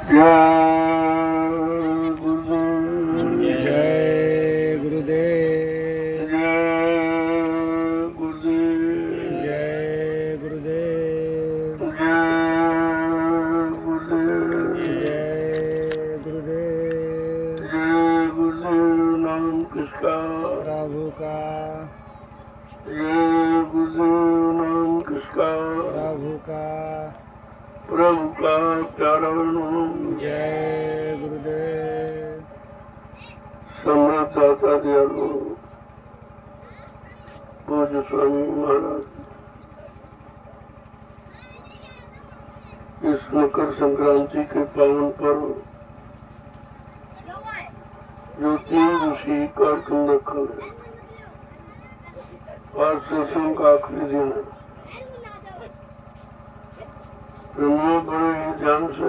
जय गुरुदेव। जय गुरुदेव। जय गुरुदेव। नाम किसका? प्रभु का। जय गुरुदेव। नाम किसका? प्रभु का। प्रभु का प्यारा नाम। जय गुरुदेव। सम्राट दाता दयालु पूज्य स्वामी महाराज, इस मकर संक्रांति के पावन पर्व जो 3 ऋषि कार्यक्रम रखा है, आज सत्संग का आखिरी दिन है। मैं बड़े ही ध्यान से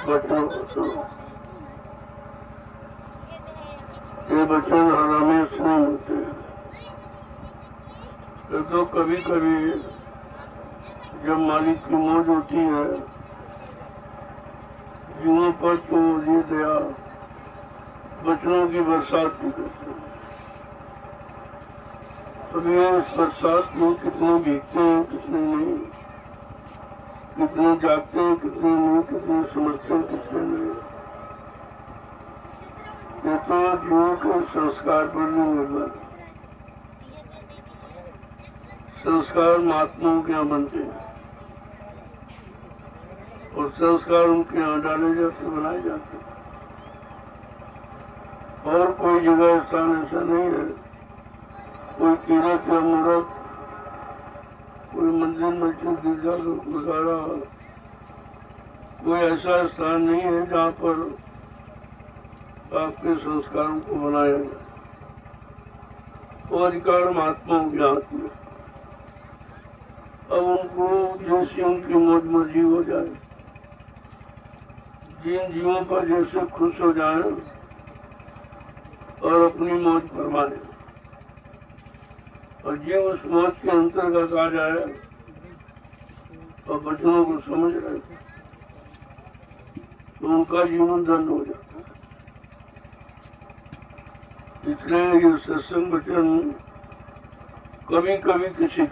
बच्चों को सुनो। ये वचन हमें नहीं मिलते। ये तो कभी कभी जब मालिक की मौज होती है जीवों पर, तो ये दया वचनों की बरसात भी करती है। अब ये इस बरसात में कितने भीगते हैं, कितने नहीं, कितने जागते हैं, कितने नहीं, कितने समझते हैं, कितने नहीं। ये तो जीवों के संस्कार पर नहीं निर्भर। संस्कार महात्माओं के यहाँ बनते हैं और संस्कार उनके यहाँ डाले जाते, बनाए जाते। और कोई जगह स्थान ऐसा नहीं है, कोई तीर्थ या मूर्त, कोई मंदिर मस्जिद गिरजा गुरुद्वारा, कोई ऐसा स्थान नहीं है जहाँ पर आपके संस्कारों को बनाया जाए। वो अधिकार महात्माओं के हाथ में। अब उनको जैसी उनकी मौज मर्जी हो जाए, जिन जीवों पर जैसे खुश हो जाए और अपनी मौज फरमाए, और जीव उस मौज के अंतर्गत आ जाए और वचनों को समझ रहे, तो उनका जीवन धन्य हो जाता है। इसलिए ये सत्संग वचन कभी कभी किसी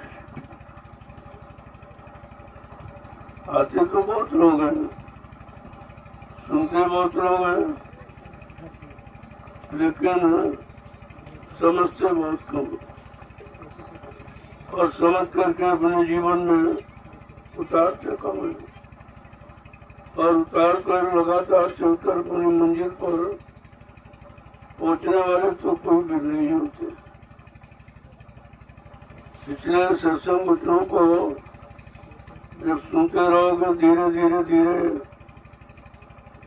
आते तो बहुत लोग हैं, सुनते बहुत लोग हैं, लेकिन समझते बहुत कम, और समझ करके अपने जीवन में उतारते कम है, और उतार कर लगातार चलकर अपनी मंजिल पर पहुंचने वाले तो कोई भी नहीं होते। इसलिए सत्संग वचनों को जब सुनते रहोगे, धीरे धीरे धीरे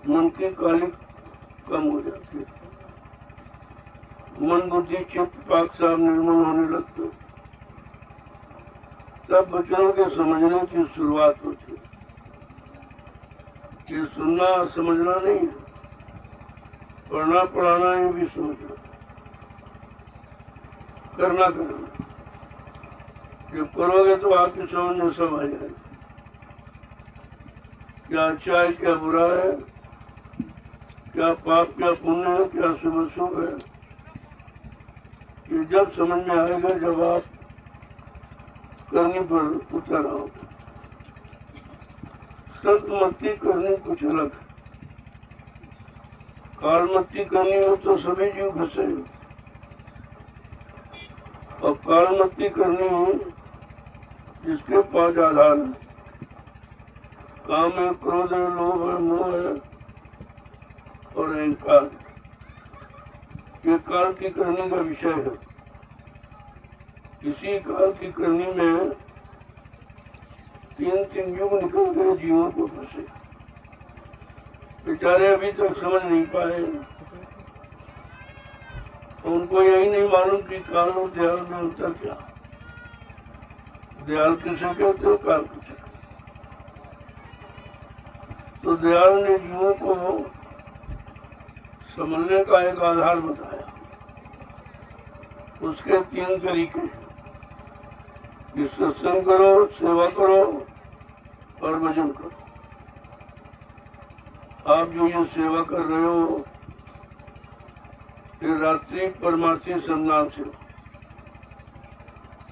मन की कालिक कम हो जाती है, मन बुद्धि चित्त पाक साफ निर्मल होने लगते, तब वचनों के समझने की शुरुआत होती है। ये सुनना समझना नहीं है, पढ़ना पढ़ाना ये भी समझना, करना करना। जब करोगे तो आपकी समझ में सब आ जाएगी, क्या अच्छा है, क्या बुरा है, क्या पाप, क्या पुण्य है, क्या शुभ अशुभ है। ये जब समझ में आएगा जब आप करनी पर उतर आओगे। सतमती करनी कुछ अलग है, कालमती करनी हो तो सभी जीव फंसे, और कालमती करनी हो जिसके पास आधार है, काम है, क्रोध है, लोभ है, मोह है और अहंकार, ये काल की करनी का विषय है। इसी काल की करनी में 3 युग निकल गए जीवों को फंसे, बेचारे अभी तक समझ नहीं पाए। उनको यही नहीं मालूम कि काल और दयाल में अंतर क्या, दयाल किसे कहते हो, काल किसे। तो दयाल ने जीवों को समझने का एक आधार बताया, उसके 3 तरीके कि सत्संग करो, सेवा करो और भजन करो। आप जो ये सेवा कर रहे हो ये रात्रि परमार्थी संज्ञान से,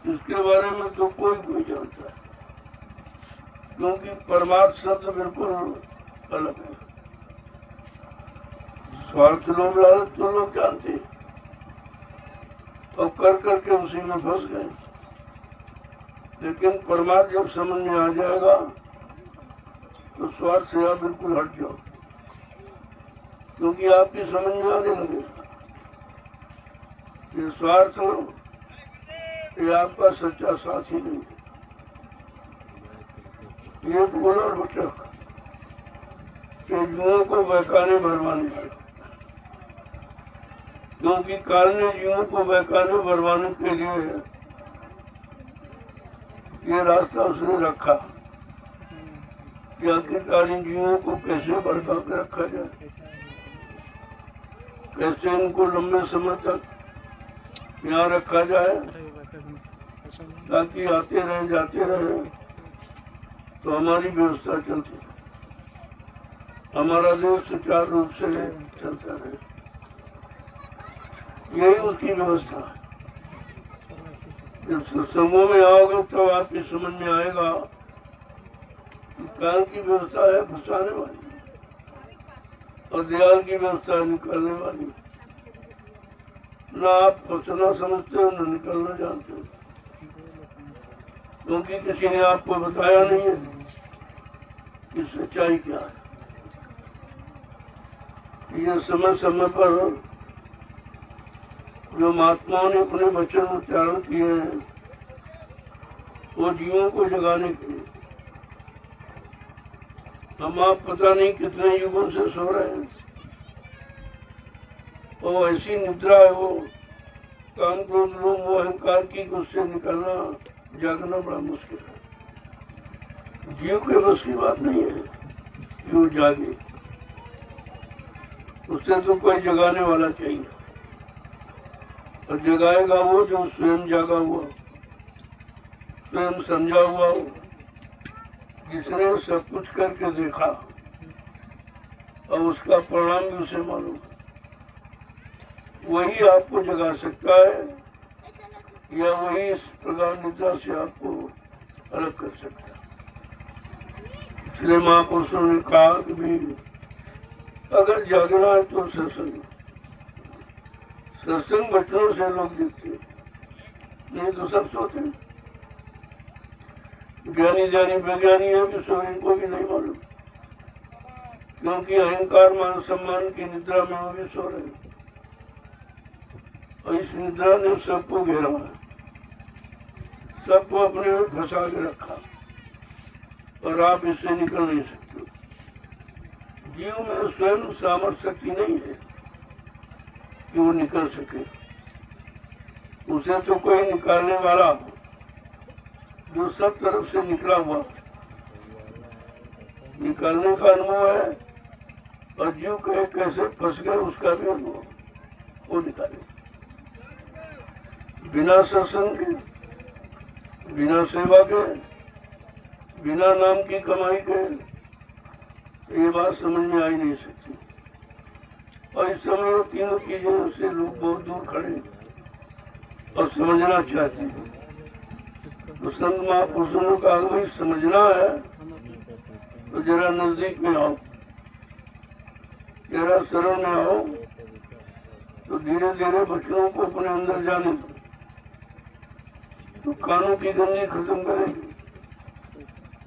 इसके बारे में तो कोई जानता है, क्योंकि परमार्थ शब्द बिल्कुल अलग है। स्वार्थ लोग लालच तो लोग जानते हैं और कर करके उसी में फंस गए। लेकिन परमार्थ जब समझ में आ जाएगा तो स्वार्थ से आप बिल्कुल हट जाओ, क्योंकि आपकी समझ में आने लगेगा ये स्वार्थ ये आपका सच्चा साथी नहीं, ये बोला और भटक के जुओं को बहकाने भरवाने से, क्योंकि काल ने जीवों को बहकाने भरवाने के लिए ये रास्ता उसने रखा कि आखिरकार इन जीवों को कैसे भड़का के रखा जाए, कैसे इनको लंबे समय तक यहाँ रखा जाए ताकि आते रहे जाते रहे तो हमारी व्यवस्था चलती है, हमारा देश सुचारू रूप से चलता रहे। यही उसकी व्यवस्था है। जब सत्संगों में आओगे तो आपकी समझ में आएगा कि काल की व्यवस्था है फंसाने वाली और दयाल की व्यवस्था है निकालने वाली। ना आप फंसना समझते हो न निकलना जानते हो, क्योंकि किसी ने आपको बताया नहीं है कि सच्चाई क्या है। ये समय समय पर जो महात्माओं ने अपने वचन उच्चारण किए हैं वो जीवों को जगाने के लिए। हम आप पता नहीं कितने युगों से सो रहे हैं और ऐसी निद्रा है वो काम क्रोध लोग वो अहंकार की उससे निकलना जागना बड़ा मुश्किल है। जीव के बस की बात नहीं है कि वो जागे, उससे तो कोई जगाने वाला चाहिए और जगाएगा वो जो स्वयं जागा हुआ, स्वयं समझा हुआ हो, जिसने सब कुछ करके देखा और उसका परिणाम भी उसे मालूम, वही आपको जगा सकता है या वही इस प्रकार निद्रा से आपको अलग कर सकता है। इसलिए महापुरुषों ने कहा कि भी अगर जागना है तो सत्संग, सत्संग बचनों से लोग देखते नहीं तो सब सोते। ज्ञानी ज्ञानी वैज्ञानी है कि सो इनको भी नहीं मालूम, क्योंकि अहंकार मान सम्मान की निद्रा में वो भी सो रहे और इस निद्रा ने सबको घेरा है, सबको अपने में फंसा के रखा और आप इससे निकल नहीं सकते। जीव में स्वयं सामर्थ्य शक्ति नहीं है कि वो निकल सके, उसे तो कोई निकालने वाला जो सब तरफ से निकला हुआ निकालने का अनुभव है और जीव कहे कैसे फंस गए उसका भी अनुभव, वो निकाले। बिना सत्संग के, बिना सेवा के, बिना नाम की कमाई के ये बात समझ में आ ही नहीं सकती। और इस समय तीनों चीजों से लोग बहुत दूर खड़े और समझना चाहते हैं। तो संत महापुरुषों ने कहा भाई समझना है तो जरा नजदीक में आओ, जरा शरण में आओ, तो धीरे धीरे बच्चों को अपने अंदर जाने दो, तो कानों की गंदी खत्म करेंगे।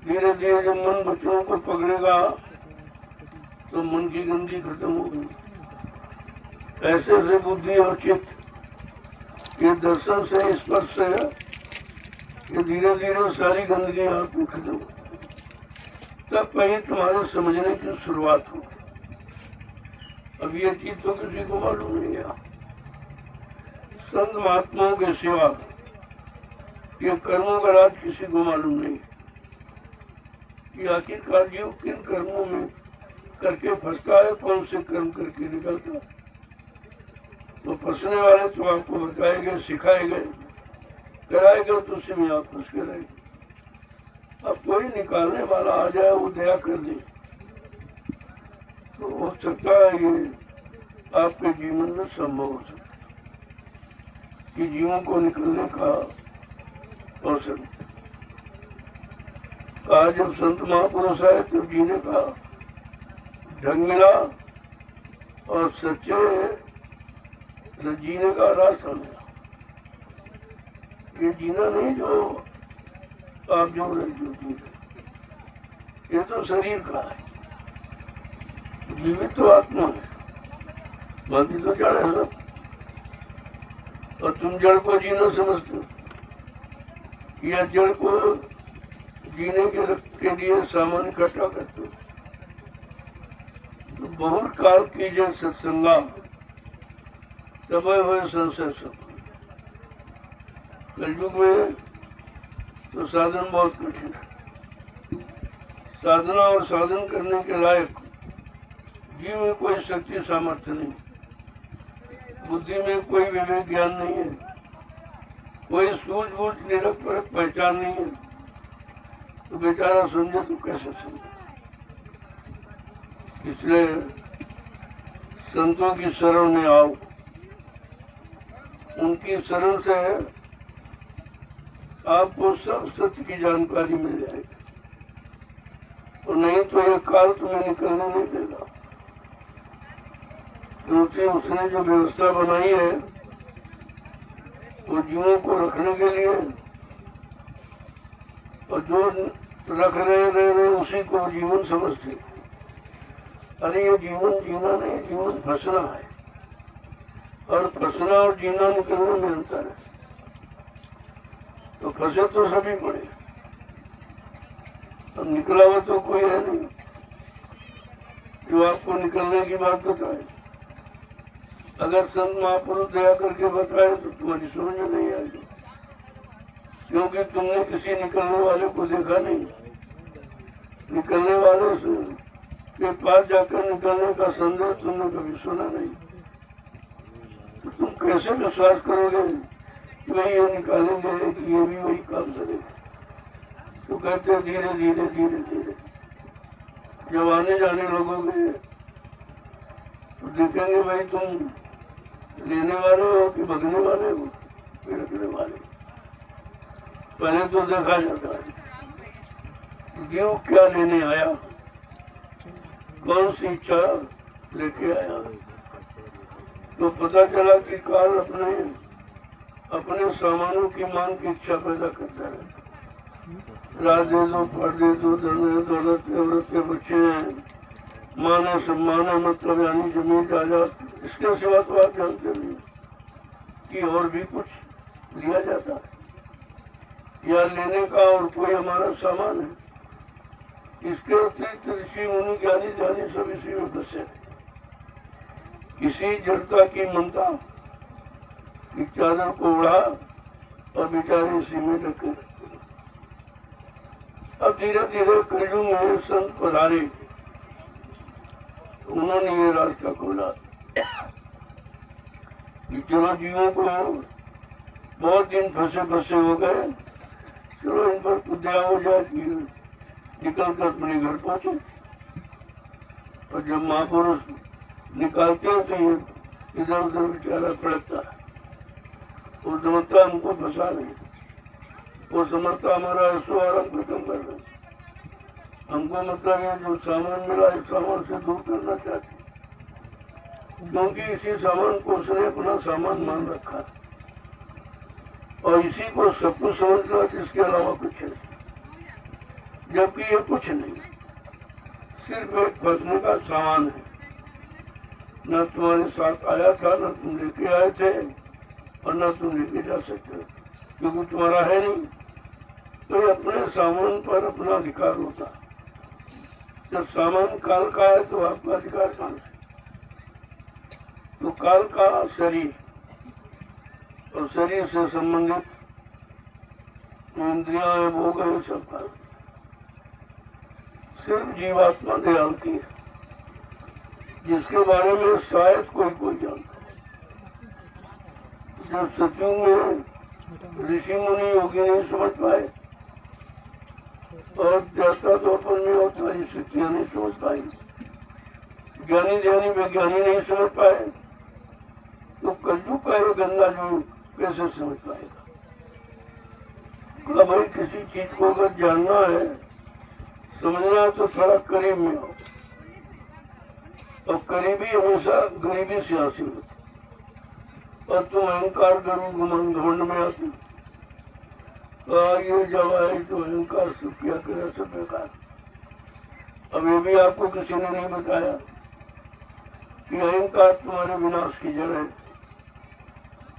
धीरे धीरे जब मन बच्चों को पकड़ेगा तो मन की गंदी खत्म होगी। ऐसे से बुद्धि और चित्त ये दर्शन से स्पर्श से ये धीरे धीरे सारी गंदगी आप में खत्म हो, तब कहीं तुम्हारे समझने की शुरुआत हो। अब ये चीज तो किसी को मालूम नहीं है। संत महात्माओं के सिवा ये कर्मों का राज किसी को मालूम नहीं कि आखिरकार जीव किन कर्मों में करके फंसता है, कौन से कर्म करके निकलता है। तो फंसने वाले तो आपको बताए गए, सिखाए गए, कराए गए, तो उसी में आप फंस के रहेंगे। अब कोई निकालने वाला आ जाए वो दया कर दे तो हो सकता है ये आपके जीवन में संभव हो सकता कि जीवन को निकलने का अवसर। कहा जब संत महापुरुष आए तो जीने का ढंग मिला और सच्चे जीने का रास्ता मिला। ये जीना नहीं जो आप जो रहे जो जी रहे, ये तो शरीर का है, जीवित तो आत्मा है, बाकी तो जड़ है सब। और तुम जड़ को जीना समझते हो या जड़ को जीने के लिए सामान इकट्ठा करते हो। तो बहुत काल कीजिए सत्संगा तब हुए संशय सब। कलयुग में तो साधन बहुत कठिन है। साधना और साधन करने के लायक जीव में कोई शक्ति सामर्थ्य नहीं, बुद्धि में कोई विवेक ज्ञान नहीं है, कोई सूझबूझ निरक्षर पहचान नहीं है। तो बेचारा समझे तो कैसे समझे। इसलिए संतों की शरण में आओ, उनकी शरण से आपको सब सत्य की जानकारी मिल जाएगी। और नहीं तो ये काल तुम्हें निकलने नहीं देगा, क्योंकि उसने जो व्यवस्था बनाई है वो जीवों को रखने के लिए, और जो रख रहे उसी को जीवन समझते। अरे ये जीवन जीना नहीं, जीवन फंसना है, और फंसना और जीना निकलने में अंतर है। तो फंसे तो सभी पड़े, अब निकला हुआ तो कोई है नहीं जो आपको निकलने की बात बताए। अगर संत महापुरुष दया करके बताए तो तुम्हारी समझ में नहीं आएगी, क्योंकि तुमने किसी निकलने वाले को देखा नहीं। निकलने वाले के पास जाकर निकलने का संदेश तुमने कभी सुना नहीं, तो तुम कैसे विश्वास करोगे कि भाई ये निकालेंगे कि ये भी वही काम करेगा। तो कहते धीरे धीरे धीरे धीरे जब आने जाने लगोगे तो देखेंगे भाई तुम लेने वाले हो कि भगने वाले हो कि रखने वाले हो। पहले तो देखा जाता है जीव क्या लेने आया, कौन सी इच्छा लेके आया। तो पता चला कि काल अपने सामानों की मांग की इच्छा पैदा करता है। राज दे दो, फट दे दो, दौलत औरतें बच्चे हैं, मान है सम्मान है, मतलब यानी जमीन जायदाद, इसके सिवा तो आप जानते नहीं कि और भी कुछ लिया जाता है या लेने का और कोई हमारा सामान है। इसके अतिरिक्त ऋषि मुनि ज्ञानी जानी सब इसी में बसे। किसी जड़ता की ममता की चादर को उड़ा और बेचारे इसी में ढके। अब धीरे धीरे कलयुग में संत पधारे, उन्होंने ये रास्ता खोला कि चलो जीवों को बहुत दिन फंसे फंसे हो गए, चलो इन पर कुछ दया हो जाए कि निकल कर अपने घर पहुंचे। और जब महापुरुष निकालते हैं तो ये इधर उधर बेचारा पड़ता है। वो समझता हमको फंसा नहीं, वो समझता हमारा ऐसो आराम खत्म कर रहे, हमको मतलब ये जो सामान मिला इस सामान से दूर करना चाहते, क्योंकि इसी सामान को उसने अपना सामान मान रखा है और इसी को सब कुछ समझता है, इसके अलावा कुछ नहीं। जबकि ये कुछ नहीं, सिर्फ एक फंसने का सामान है। न तुम्हारे साथ आया था, न तुम लेके आए थे और न तुम लेके जा सकते, क्योंकि तुम्हारा है नहीं। तो अपने सामान पर अपना अधिकार होता है। जब सामान काल का है तो आपका अधिकार कहाँ से? तो काल का शरीर और शरीर से संबंधित इंद्रियां है, भोग है, सब का सिर्फ जीवात्मा दयालती है, जिसके बारे में शायद कोई जानता है। जब सत्युग में ऋषि मुनि योगी नहीं समझ पाए और ज्ञाता तो अपन में होता है, शक्तियां नहीं समझ पाई, ज्ञानी ध्यानी वैज्ञानी नहीं समझ पाए तो कलयुग का ये गंदा जो कैसे समझ पाएगा। भाई किसी चीज को अगर जानना है समझना है तो थोड़ा करीब में हो, और करीबी हमेशा गरीबी से हासिल होती। और तुम अहंकार गर्व गुमान घमंड में आते ये जब आए तो अहंकार सब क्या करे सब बेकार। अब ये भी आपको किसी ने नहीं बताया कि अहंकार तुम्हारे विनाश की जड़ है।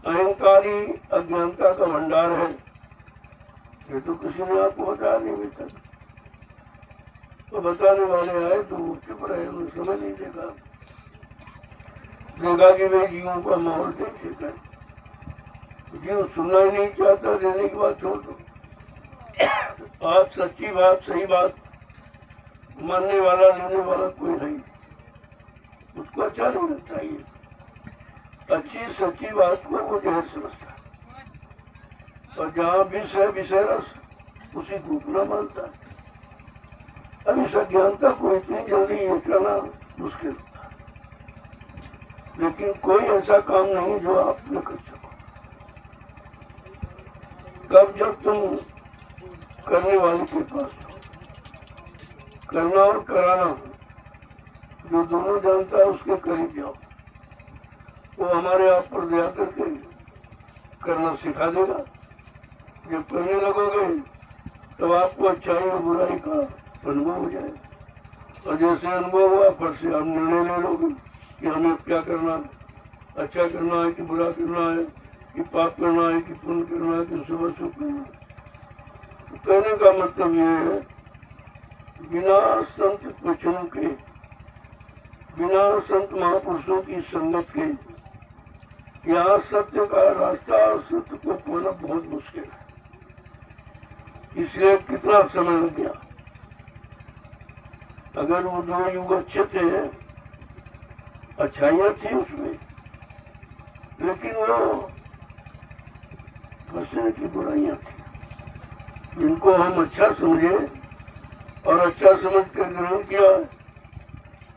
अहंकार ही अज्ञानता का भंडार है। ये तो किसी ने आपको बताया नहीं अभी तक। तो बताने वाले आए तो वो चुप रहे, उन्हें समझ नहीं देखा कि वे जीवों का माहौल देखेगा। जीव सुनना ही नहीं चाहता, देने की बात छोड़ दो। आप सच्ची बात सही बात मानने वाला लेने वाला कोई नहीं, उसको अच्छा नहीं लगता। चाहिए अच्छी सच्ची बात को वो जहर समझता है, और जहाँ विष है विषय रस उसी को अपना मानता है। अब इस अज्ञानता को इतनी जल्दी ये करना मुश्किल होता है, लेकिन कोई ऐसा काम नहीं जो आप न कर सको। कब जब तुम करने वाले के पास हो, करना और कराना जो दोनों जानता है उसके करीब जाओ, वो हमारे आप पर दया करके करना सिखा देगा। जब करने लगोगे तो आपको अच्छाई और बुराई का अनुभव हो जाए, और जैसे अनुभव हुआ फिर से आप निर्णय ले लोगे कि हमें क्या करना है, अच्छा करना है कि बुरा करना है, कि पाप करना है कि पुण्य करना है कि शुभ शुभ करना है। तो कहने का मतलब ये है बिना संत वचनों के, बिना संत महापुरुषों की संगत के यहाँ सत्य का रास्ता और सत्य को पाना बहुत मुश्किल है। इसलिए कितना समय लग गया। अगर वो दो युग अच्छे थे, अच्छाइयाँ थी उसमें, लेकिन वो फंसने की बुराइयाँ थी जिनको हम अच्छा समझे और अच्छा समझ कर ग्रहण किया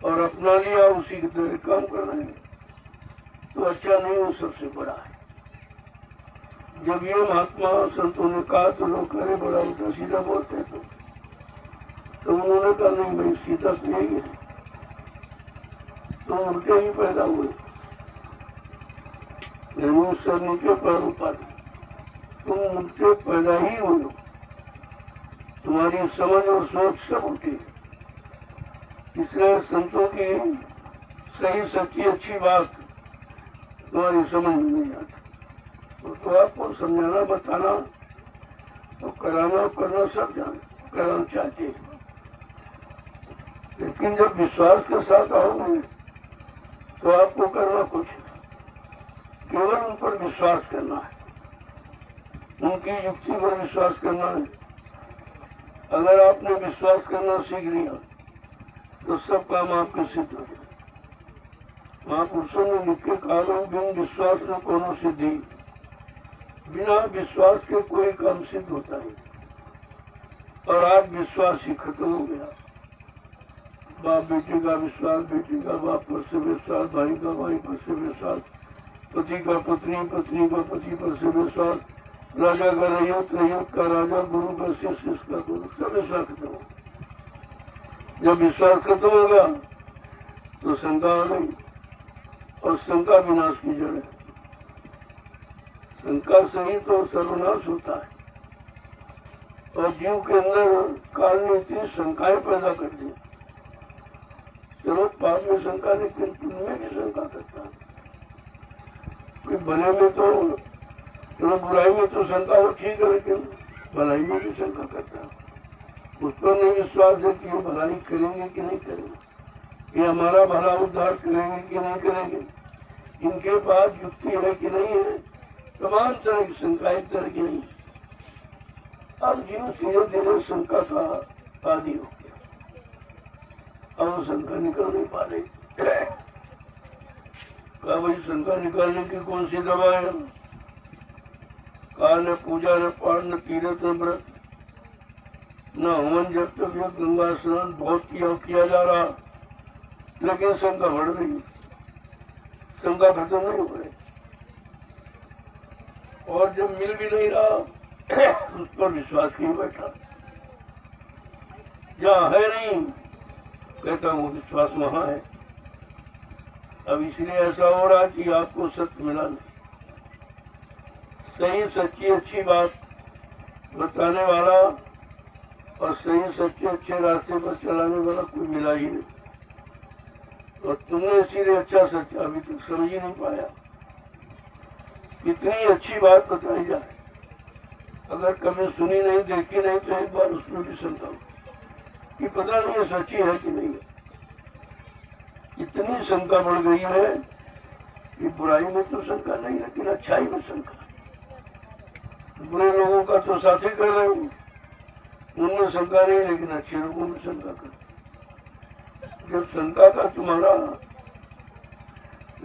और अपना लिया, उसी की तरह काम कर रहे हैं, तो अच्छा नहीं, वो सबसे बड़ा है। जब ये महात्मा संतों ने कहा तो लोग करे बड़ा उल्टा सीधा बोलते तो उन्होंने कहा नहीं भाई सीधा तो यही है, तो उल्टे ही पैदा हुए, सर नीचे पैर ऊपर, तुम उल्टे पैदा ही हो, तुम्हारी समझ और सोच सब उल्टी। इसलिए संतों की सही सच्ची अच्छी बात तुम्हारी समझ में नहीं आती, तो आपको समझाना बताना तो कराना करना सब कराना चाहते हैं। लेकिन जब विश्वास के साथ आओगे तो आपको करना कुछ केवल उन पर विश्वास करना है, उनकी युक्ति पर विश्वास करना है। अगर आपने विश्वास करना सीख लिया तो सब काम आपके सिद्ध हो जाए। महापुरुषों ने लिख के कहा बिन विश्वास न कोनो सिद्धि, बिना विश्वास के कोई काम सिद्ध होता है। और आज विश्वास ही खत्म हो गया। बाप बेटे का विश्वास, बेटी का बाप पर से विश्वास, भाई का भाई पर से विश्वास, पति का पत्नी, पत्नी का पति पर से विश्वास, राजा का रैयत, रैयत का राजा, गुरु का शिष्य, शिष्य का गुरु, सब विश्वास खत्म हो। जब विश्वास खत्म हो गया तो शंका आ गई, और शंका विनाश की जड़ है। शंका से ही तो सर्वनाश होता है, और जीव के अंदर काल ने इतनी शंकाएं पैदा कर दी। चलो पाप में शंका, लेकिन पुण्य में भी शंका करता है। भले में तो चलो बुराई में तो शंका हो ठीक है, लेकिन भलाई में भी शंका करता है। उस पर नहीं विश्वास है कि ये भलाई करेंगे कि नहीं करेंगे, ये हमारा भला उद्धार करेंगे कि नहीं करेंगे, इनके पास युक्ति है कि नहीं है, तमाम तरह की शंका एक तरह की नहीं। अब जीव धीरे धीरे शंका का आदि हो गया, अब शंका निकल नहीं पा रही। कहा भाई शंका निकालने की कौन सी दवा है? कहा न पूजा न पाठ न तीर्थ न व्रत न हवन जब तक यह गंगा स्नान बहुत किया जा रहा, लेकिन शंका बढ़ रही है, शंका खत्म नहीं हो रही। और जब मिल भी नहीं रहा उस पर विश्वास नहीं बैठा, जहाँ है नहीं कहता हूँ विश्वास वहां है। अब इसलिए ऐसा हो रहा कि आपको सत्य मिला नहीं, सही सच्ची अच्छी बात बताने वाला और सही सच्चे अच्छे रास्ते पर चलाने वाला कोई मिला ही नहीं। और तुमने इसीलिए अच्छा सच्चा अभी तक समझ ही नहीं पाया। इतनी अच्छी बात बताई जाए, अगर कभी सुनी नहीं देखी नहीं तो एक बार उसमें भी सुनता हूँ कि पता नहीं ये सच्ची है कि नहीं है। इतनी शंका बढ़ गई है कि बुराई में तो शंका नहीं, लेकिन अच्छाई में शंका। बुरे लोगों का तो साथी कर रहे हूँ, उनमें शंका नहीं, लेकिन अच्छे लोगों में शंका कर। जब शंका का तुम्हारा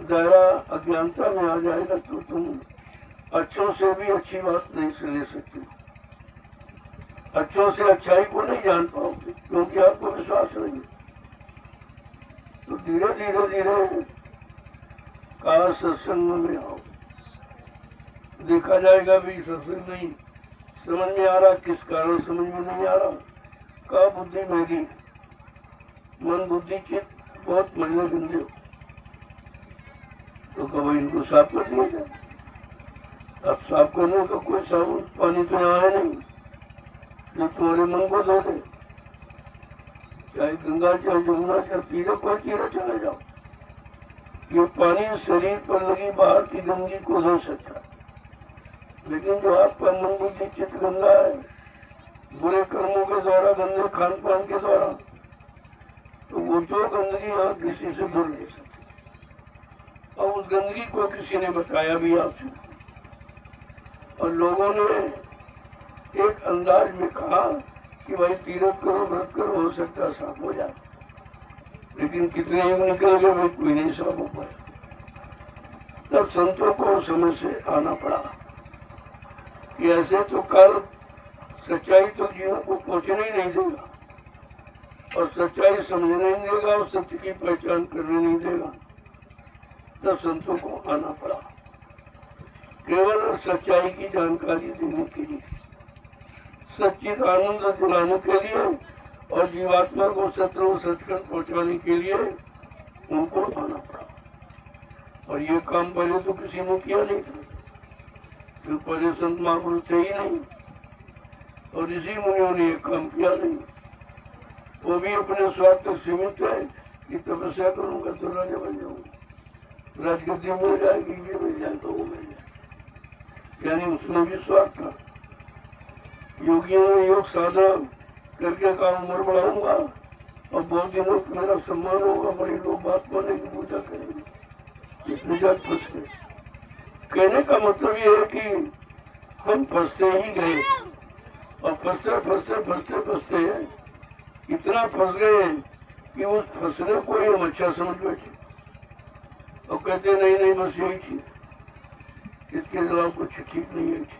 दायरा अज्ञानता में आ जाएगा तो तुम अच्छों से भी अच्छी बात नहीं ले सकते, अच्छों से अच्छाई को नहीं जान पाओगे, क्योंकि आपको विश्वास नहीं। तो धीरे धीरे धीरे कहा सत्संग में आओ, देखा जाएगा भी सत्संग नहीं समझ में आ रहा, किस कारण समझ में नहीं आ रहा। कहा बुद्धि मेरी, मन बुद्धि चित्त बहुत मजे गंदे हो, तो कभी इनको साफ कर दिया जाए। अब साफ करने का कोई साबुन पानी तो यहाँ है नहीं जो तुम्हारे मन को धो दे, चाहे गंगा चाहे जमुना चाहे तीरे कोई तीरे चले जाओ, ये पानी शरीर पर लगी बाहर की गंदगी को धो सकता है। लेकिन जो आपका मन बुद्धि चित्त गंदा है, बुरे कर्मों के द्वारा, गंदे खान पान के द्वारा, तो वो जो गंदगी यहाँ किसी से धुल नहीं सकती। और उस गंदगी को किसी ने बताया भी आपसे, और लोगों ने एक अंदाज में कहा कि भाई तीरथ करो व्रत करो, हो सकता है साफ हो जाए। लेकिन कितने युग निकल गए भाई, कोई नहीं साफ हो पाया। तब संतों को समझ से आना पड़ा कि ऐसे तो कल सच्चाई तो जीवों को पहुंचने ही नहीं देगा, और सच्चाई समझने नहीं देगा, और सत्य की पहचान करने नहीं देगा। तब संतों को आना पड़ा केवल सच्चाई की जानकारी देने के लिए, सच्चित आनंद दिलाने के लिए, और जीवात्मा को सत्य सचखंड पहुंचाने के लिए उनको आना पड़ा। और ये काम पहले तो किसी ने किया नहीं था, जो पहले संत महापुरुष थे ही नहीं, और ऋषि मुनियों ने ये काम किया नहीं। वो भी अपने स्वार्थ तक सीमित है कि तपस्या करूंगा तो राजा बन जाऊंगा, राजगद्दी मिल जाएगी, ये मिल जाए तो वो मिल जाए, यानी उसमें भी स्वार्थ था। योगियों ने योग साधना करके कहा उम्र बढ़ाऊंगा और बहुत दिनों मेरा सम्मान होगा, बड़ी लोग बात माने की पूजा करेंगे, इसमें जाकर फंस गए। कहने का मतलब ये है कि हम फंसते ही गए, और फंसते फंसते फंसते फंसते इतना फंस गए कि उस फंसने को ही हम अच्छा समझ बैठे, और कहते नहीं नहीं बस यही चीज, इसके अलावा कुछ ठीक नहीं है।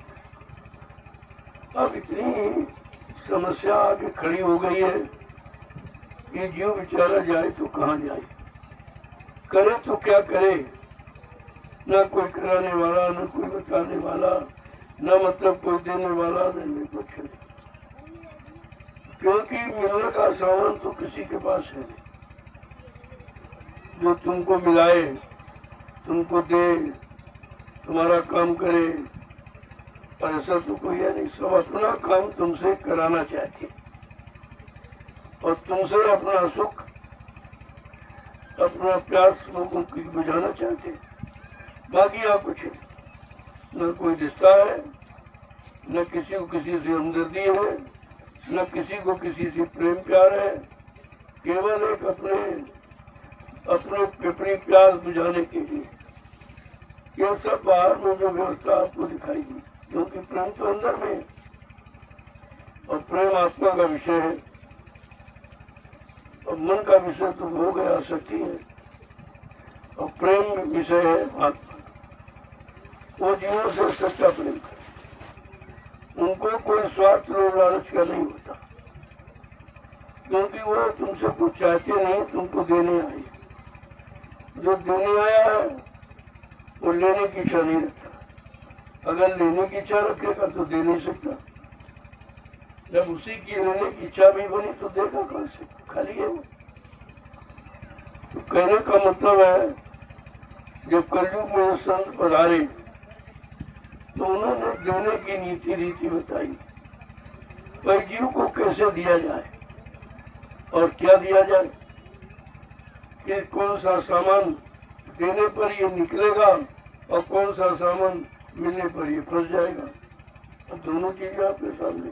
अब इतनी समस्या आगे खड़ी हो गई है कि जीव बेचारा जाए तो कहाँ जाए, करे तो क्या करे, न कोई कराने वाला, न कोई बताने वाला, न मतलब कोई देने वाला, न कुछ नहीं। क्योंकि मिलने का सामान तो किसी के पास है जो तुमको मिलाए, तुमको दे, तुम्हारा काम करे, पर ऐसा तो कोई है नहीं। सब अपना काम तुमसे कराना चाहते और तुमसे अपना सुख, अपना प्यास लोगों की बुझाना चाहते, बाकी आप कुछ न कोई रिश्ता है, न किसी को किसी से हमदर्दी है, न किसी को किसी से प्रेम प्यार है, केवल एक अपने प्यास बुझाने के लिए। ये सब बाहर में जो व्यवस्था आपको दिखाई दी, क्योंकि प्रेम तो अंदर में है, और प्रेम आत्मा का विषय है, और मन का विषय तो हो गया सच्ची है, और प्रेम विषय है आत्मा। वो जीवों से सच्चा प्रेम है, उनको कोई स्वार्थ लोभ लालच का नहीं होता, क्योंकि वो तुमसे कुछ चाहते नहीं, तुमको देने आए। जो देने आया है वो लेने की इच्छा नहीं रखता। अगर लेने की इच्छा रखेगा तो दे नहीं सकता। जब उसी की लेने की इच्छा भी बनी तो देगा कहां से, खाली है वो। तो कहने का मतलब है जब कलयुग में संत पधारे तो उन्होंने देने की नीति रीति बताई, पर जीव को कैसे दिया जाए और क्या दिया जाए, कि कौन सा सामान देने पर ये निकलेगा और कौन सा सामान मिलने पर ये फंस जाएगा। और दोनों चीजें आपके सामने।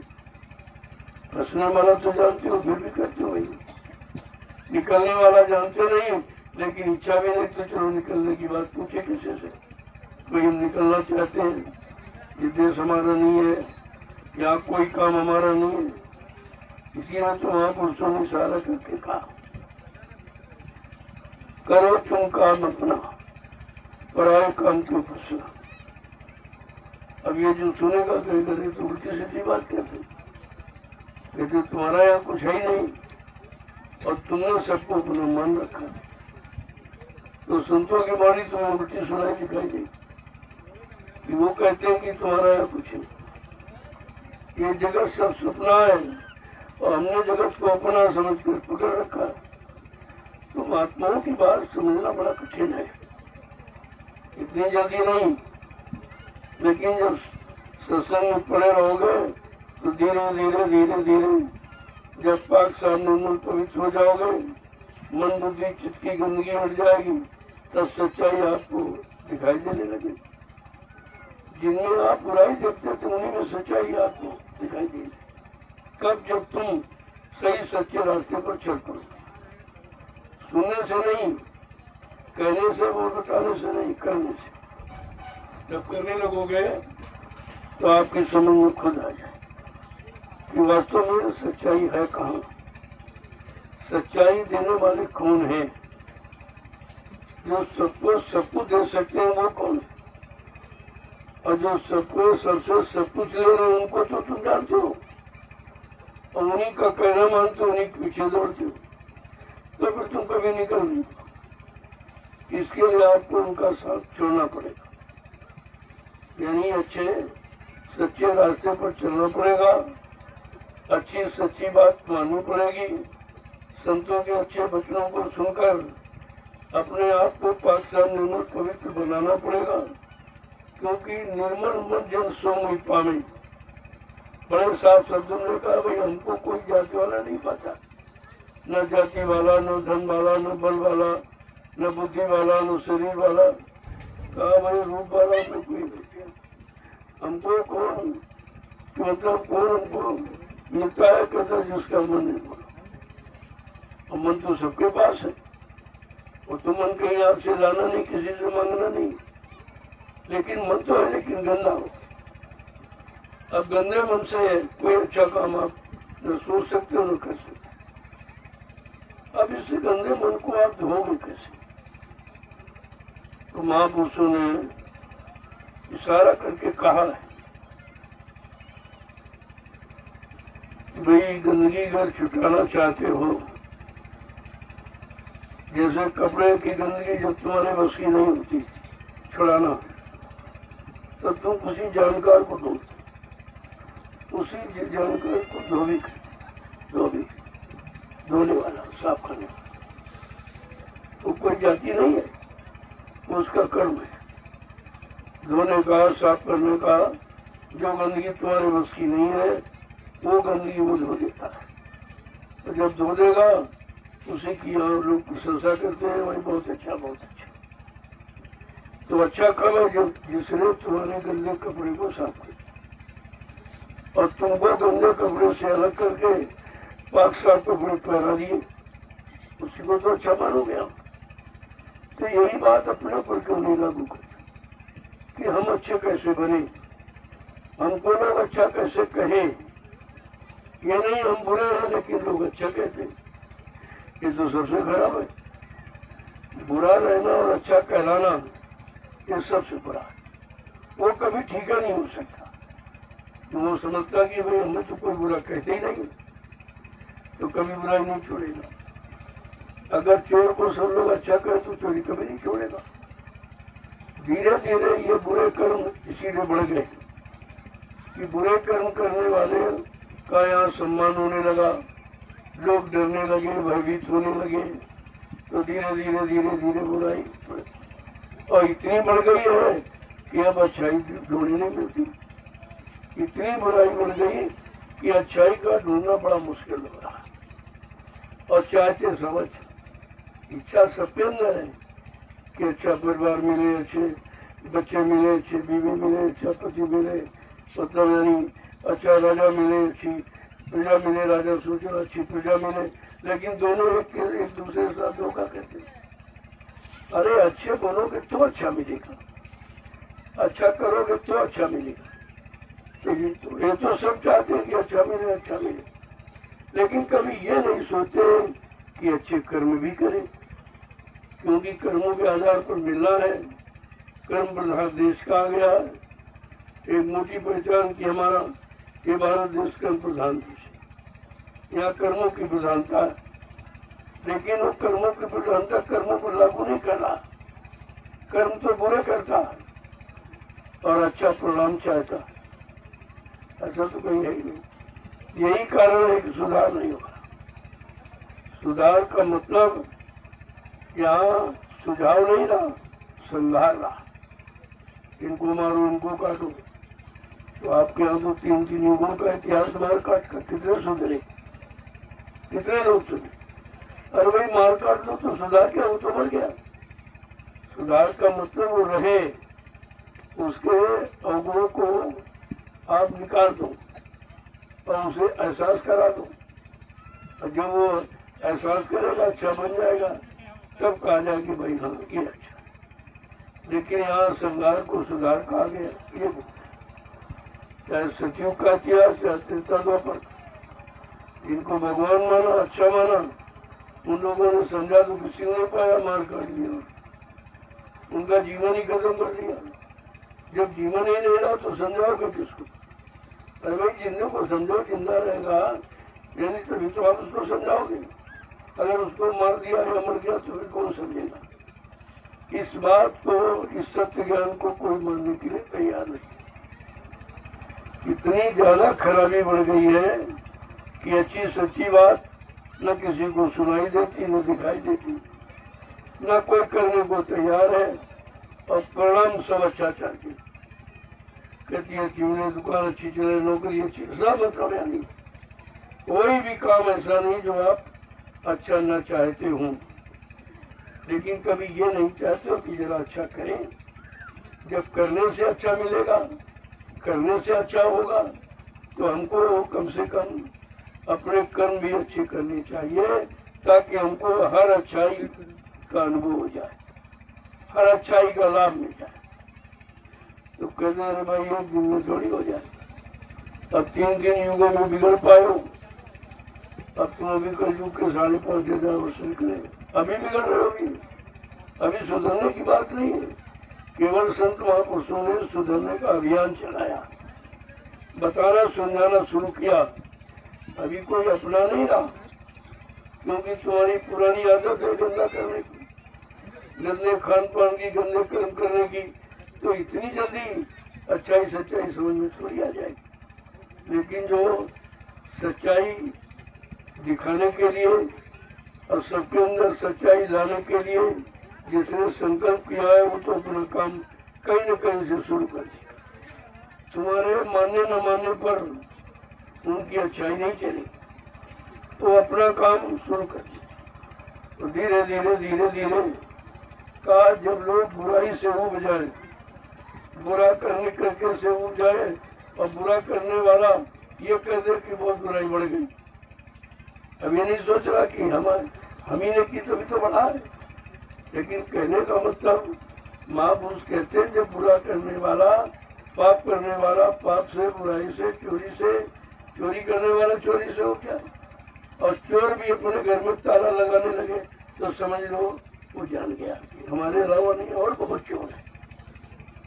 फंसने वाला तो जानते हो, फिर भी करते हो भाई। निकलने वाला जानते नहीं, लेकिन इच्छा भी नहीं तो चलो निकलने की बात पूछे किसी से। कोई हम निकलना चाहते हैं, ये देश हमारा नहीं है, या कोई काम हमारा नहीं है, इसीलिए तो महापुरुषों ने इशारा करके कहा करो तुम काम अपना, पराये काम क्यों फंसना। अब ये जो सुनेगा कहेगा ये तो उल्टी सीधी बात कहते, कहते तुम्हारा यहाँ कुछ है ही नहीं और तुमने सबको अपना मान रखा। तो संतों की वाणी तुम्हें उल्टी सुनाई दिखाई दी कि वो कहते हैं कि तुम्हारा यहाँ कुछ है, ये जगत सब सपना है और हमने जगत को अपना समझ कर पकड़ रखा है। तो महात्माओं की बात समझना बड़ा कठिन है, इतनी जल्दी नहीं, लेकिन जब सत्संग में पड़े रहोगे तो धीरे धीरे धीरे धीरे जब पाक सामने पवित्र हो जाओगे, मन बुद्धि चित्त की गंदगी हट जाएगी, तब सच्चाई आपको दिखाई देने लगे। जिनमें आप बुराई देखते थे उन्हीं में सच्चाई आपको दिखाई देगी। कब, जब तुम सही सच्चे रास्ते पर चल पड़ो, सुनने से नहीं, कहने से, वो बताने से नहीं, करने से। जब करने लगोगे तो आपकी समझ में खुद आ जाए कि वास्तव में सच्चाई है कहाँ, सच्चाई देने वाले कौन है, जो सबको दे सकते हैं वो कौन है, और जो सबको सबसे सब कुछ ले रहे हैं उनको तो तुम जानते हो और उन्हीं का कहना मानते हो, उन्हीं के पीछे दौड़ते हो, तो फिर तुम कभी निकल नहीं। इसके लिए आपको उनका साथ छोड़ना पड़ेगा, यानी अच्छे सच्चे रास्ते पर चलना पड़ेगा, अच्छी सच्ची बात माननी पड़ेगी, संतों के अच्छे वचनों को सुनकर अपने आप को पाक साफ निर्मल पवित्र बनाना पड़ेगा, क्योंकि निर्मल मन जन सो मुई पावे। बड़े साफ शब्दों ने कहा भाई हमको कोई जाति वाला नहीं पाता, न जाति वाला, न धन वाला, न बल वाला, न बुद्धि वाला, न शरीर वाला। कहा भाई रूप वाला में कोई नहीं, हमको कौन, मतलब कौन हमको मिलता है, कहता जिसका मन नहीं बोला। और मन तो सबके पास है, वो तो मन कहीं आपसे लाना नहीं, किसी से मांगना नहीं, लेकिन मन तो है, लेकिन गंदा हो। अब गंदे मन से कोई अच्छा काम आप न सोच सकते हो न कर सकते। अब इस गंदे मन को आप धोगे कैसे। तो महापुरुषों ने इशारा करके कहा है कि भाई गंदगी अगर छुटाना चाहते हो, जैसे कपड़े की गंदगी जब तुम्हारे बस की नहीं होती छुड़ाना, तो तुम उसी जानकार को दो, उसी जानकार को धोबी धोने वाला, साफ करने वाला। वो कोई जाति नहीं है, उसका कर्म है धोने का, साफ करने का। जो गंदगी तुम्हारे बस की नहीं है वो गंदगी वो धो देता है। तो जब धो देगा उसी की यहाँ लोग प्रशंसा करते हैं, भाई बहुत अच्छा बहुत अच्छा। तो अच्छा कब है, जब जिसने तुम्हारे गंदे कपड़े को साफ कर और तुमको गंदे कपड़े से अलग करके पाक साफ कपड़े पहना दिए, उसी को तो अच्छा मानोगे आप। तो यही बात अपने ऊपर क्यों नहीं लागू करते कि हम अच्छे कैसे बने, हमको लोग अच्छा कैसे कहें। ये नहीं हम बुरे हैं लेकिन लोग अच्छा कहते हैं, ये तो सबसे खराब है। बुरा रहना और अच्छा कहलाना ये सबसे बड़ा है, वो कभी ठीका नहीं हो सकता। तो वो समझता कि भाई हमें तो कोई बुरा कहते ही नहीं, तो कभी बुराई नहीं छोड़ेगा। अगर चोर को सब लोग अच्छा करे तो चोरी कभी नहीं छोड़ेगा। धीरे धीरे ये बुरे कर्म इसीलिए बढ़ गए कि बुरे कर्म करने वाले का यहाँ सम्मान होने लगा, लोग डरने लगे, भयभीत होने लगे, तो धीरे धीरे धीरे धीरे बुराई और इतनी बढ़ गई है कि अब अच्छाई ढूंढने नहीं मिलती। इतनी बुराई बढ़ गई कि अच्छाई का ढूंढना बड़ा मुश्किल हो रहा। और चाहते समझ इच्छा सबके अंदर है कि अच्छा परिवार मिले, अच्छे बच्चे मिले, अच्छे बीवी मिले, अच्छा पति मिले, मतलब यानी अच्छा राजा मिले, अच्छी प्रजा मिले, राजा सोचे अच्छी प्रजा मिले, लेकिन दोनों एक दूसरे के साथ धोखा करते। अरे अच्छे बोलोगे तो अच्छा मिलेगा, अच्छा करोगे तो अच्छा मिलेगा। तो ये तो सब चाहते हैं कि अच्छा मिले, अच्छा मिले, लेकिन कभी ये नहीं सोचते कि अच्छे कर्म भी करें, क्योंकि कर्मों के आधार पर मिलना है। कर्म प्रधान देश का आ गया है, एक मोटी पहचान की हमारा ये भारत देश कर्म प्रधान देश है। यहाँ कर्मों की प्रधानता है, लेकिन वो कर्मों की प्रधानता कर्मों पर लागू नहीं कर रहा। कर्म तो बुरे करता है और अच्छा परिणाम चाहता है, ऐसा तो कहीं है ही नहीं। यही कारण है कि सुधार नहीं होगा। सुधार का मतलब यहाँ सुझाव नहीं रहा, संहार रहा। इनको मारो, इनको काटो। तो आपके यहाँ तो 3-3 युगों का इतिहास मार काट कर कितने सुधरे, कितने लोग सुधरे। अरे भाई मार काट दो तो सुधार क्या, वो तो मर गया। सुधार का मतलब वो रहे, उसके अवगुणों को आप निकाल दो और उसे एहसास करा दो। और जब वो एहसास करेगा, अच्छा बन जाएगा, तब कहा जाए कि भाई हाँ ये अच्छा। लेकिन यहाँ संहार को सुधार कहा गया। ये चाहे सतयुग का इतिहास, चाहे त्रेता द्वापर, इनको भगवान माना, अच्छा माना, उन लोगों ने समझा तो किसी ने नहीं पाया, मार काट दिया, उनका जीवन ही खत्म कर दिया। जब जीवन ही नहीं रहा तो समझाओगे किसको? अरे भाई जिंदगी को समझो, जिंदा रहेगा यानी तभी तो आप उसको समझाओगे। अगर उसको मार दिया या मर गया तो फिर कौन समझेगा? इस बात को, इस सत्य ज्ञान को कोई मानने के लिए तैयार नहीं। इतनी ज्यादा खराबी बढ़ गई है कि अच्छी सच्ची बात न किसी को सुनाई देती, न दिखाई देती, न कोई करने को तैयार है, और परिणाम सब अच्छा चाहती। कहती है कि उन्हें दुकान अच्छी चले, नौकरी अच्छी, सब मतलब यानी कोई भी काम ऐसा नहीं जो आप अच्छा न चाहते हों। लेकिन कभी ये नहीं चाहते हो कि जरा अच्छा करें। जब करने से अच्छा मिलेगा, करने से अच्छा होगा, तो हमको कम से कम अपने कर्म भी अच्छे करने चाहिए, ताकि हमको हर अच्छाई का अनुभव हो जाए, हर अच्छाई का लाभ मिल जाए। तो कहते हैं भाई एक दिन में थोड़ी हो जाए, अब 3 युगों में बिगड़ पाए हो। अब तुम अभी कलयुग के 5,500 वर्ष निकले, अभी बिगड़ रहे होगी। अभी सुधरने की बात नहीं है। केवल संत महापुरुषों ने सुधरने का अभियान चलाया, बताना समझाना शुरू किया। अभी कोई अपना नहीं रहा, क्योंकि तुम्हारी पुरानी आदत है गंदा करने की, गंदे खान पान की, गंदे कर्म करने की। तो इतनी जल्दी अच्छाई सच्चाई समझ में थोड़ी आ जाएगी। लेकिन जो सच्चाई दिखाने के लिए और सबके अंदर सच्चाई लाने के लिए जिसने संकल्प किया है, वो तो अपना काम कहीं न कहीं से शुरू कर दिया। तुम्हारे मानने न मानने पर उनकी अच्छाई नहीं चली, तो अपना काम शुरू कर दिया। तो धीरे धीरे धीरे धीरे का जब लोग बुराई से उब जाए, बुरा करने करके से उब जाए, और बुरा करने वाला ये कह दे कि बहुत बुराई बढ़ गई, अब ये नहीं सोच रहा कि हम ही ने की तभी तो बढ़ा है। लेकिन कहने का मतलब महापुरुष कहते हैं, जब बुरा करने वाला, पाप करने वाला पाप से, बुराई से, चोरी करने वाला चोरी से उठ जाए, और चोर भी अपने घर में ताला लगाने लगे, तो समझ लो वो जान गया कि हमारे अलावा नहीं और बहुत चोर है।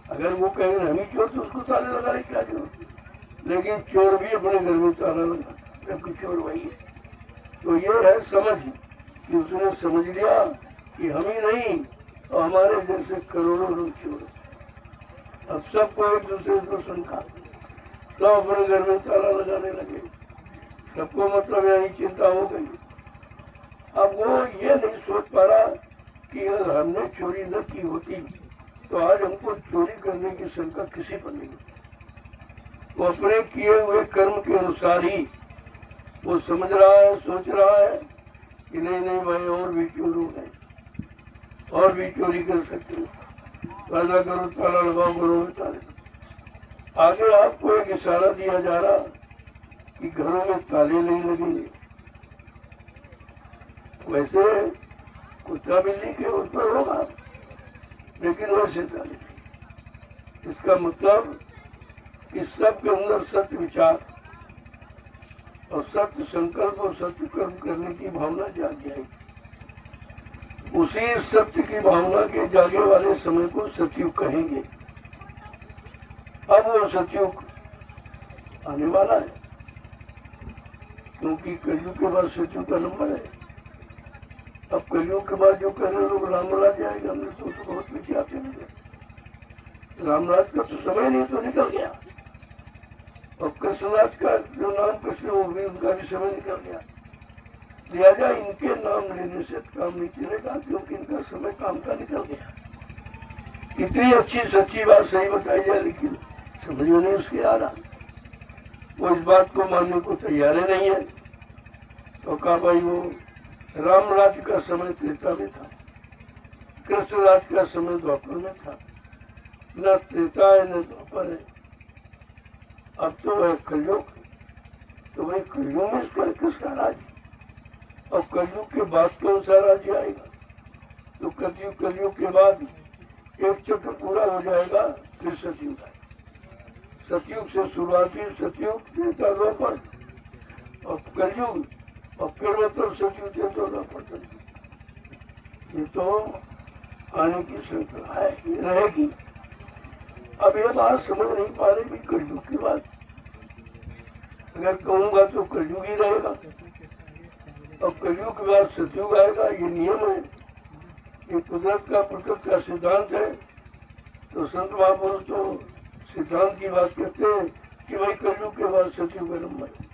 अगर वो कहें हम ही चोर, तो उसको ताले लगाने क्या जरूरत? लेकिन चोर भी अपने घर में ताला लगा, जबकि चोर वही है। तो ये है समझ कि उसने समझ लिया कि हम ही नहीं और हमारे जैसे करोड़ों लोग चोर। अब सबको एक दूसरे पर शंका, सब अपने घर में ताला लगाने लगे, सबको मतलब यही चिंता हो गई। अब वो ये नहीं सोच पा रहा कि अगर हमने चोरी न की होती तो आज हमको चोरी करने की शंका किसी पर नहीं। वो अपने किए हुए कर्म के अनुसार ही वो समझ रहा है, सोच रहा है कि नहीं नहीं भाई और भी चोर हो गए, और भी चोरी कर सकते हो, पैदा करो, ताला लगाओ, घरों में ताले। आगे आपको एक इशारा दिया जा रहा कि घरों में ताले नहीं लगेंगे। वैसे कुत्ता बिल्ली के ऊपर होगा, लेकिन वैसे ताले नहीं। इसका मतलब कि सबके अंदर सत्य विचार और सत्य संकल्प और सत्य कर्म करने की भावना जाग जाएगी। उसी सत्य की भावना के जागे वाले समय को सतयुग कहेंगे। अब वो सतयुग आने वाला है, क्योंकि कलयुग के बाद सतयुग का नंबर है। अब कलयुग के बाद जो कह रहे लोग रामराज जाएगा, हमने तो बहुत पीछे आते नहीं। रामराज का तो समय नहीं तो निकल गया, और कृष्णराज का जो नाम कृष्ण हो गए उनका भी समय निकल गया। लिहाजा इनके नाम लेने से काम नहीं चलेगा, क्योंकि इनका समय काम का निकल गया। कितनी अच्छी सच्ची बात सही बताई जाए, लेकिन समझ में नहीं उसके आ रहा। वो इस बात को मानने को तैयार ही नहीं है। तो कहा भाई वो राम राज्य का समय त्रेता में था, कृष्ण राज का समय द्वापर में था। न त्रेता है न द्वापर है, अब तो वह कलयुग। तो वही कलयुग में किसका राज्य? और कलयुग के बाद कौन सा राज्य आएगा? तो कलयुग के बाद एक चक्र पूरा हो जाएगा, फिर सतयुग आएगा। सतयुग से शुरुआती सतयुग त्रेता द्वापर और कलयुग, और फिर मतलब सतयुग त्रेता द्वापर। ये तो आने की श्रृंखला है, ये रहेगी। अब ये बात समझ नहीं पा रही भी कलयुग की बात अगर कहूँगा तो कलयुग ही रहेगा, और कलयुग के बाद सतयुग आएगा। ये नियम है, ये कुदरत का प्रकृति का सिद्धांत है। तो संत महापुरुष तो सिद्धांत की बात करते हैं कि भाई कलयुग के बाद सतयुग का नंबर है।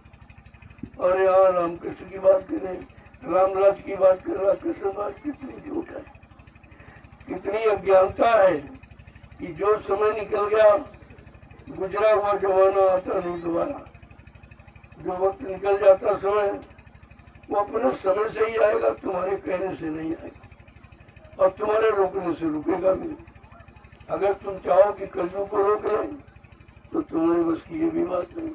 और यहाँ रामकृष्ण की बात करें, रामराज की बात कर रहा कृष्ण राज, कितनी झूठ है, कितनी अज्ञानता है कि जो समय निकल गया, गुजरा हुआ जमाना आता नहीं दोबारा। जो वक्त निकल जाता समय, वो अपने समय से ही आएगा, तुम्हारे कहने से नहीं आएगा, और तुम्हारे रोकने से रुकेगा भी। अगर तुम चाहो कि कलयुग को रोक लें तो तुम्हारे बस की ये भी बात नहीं।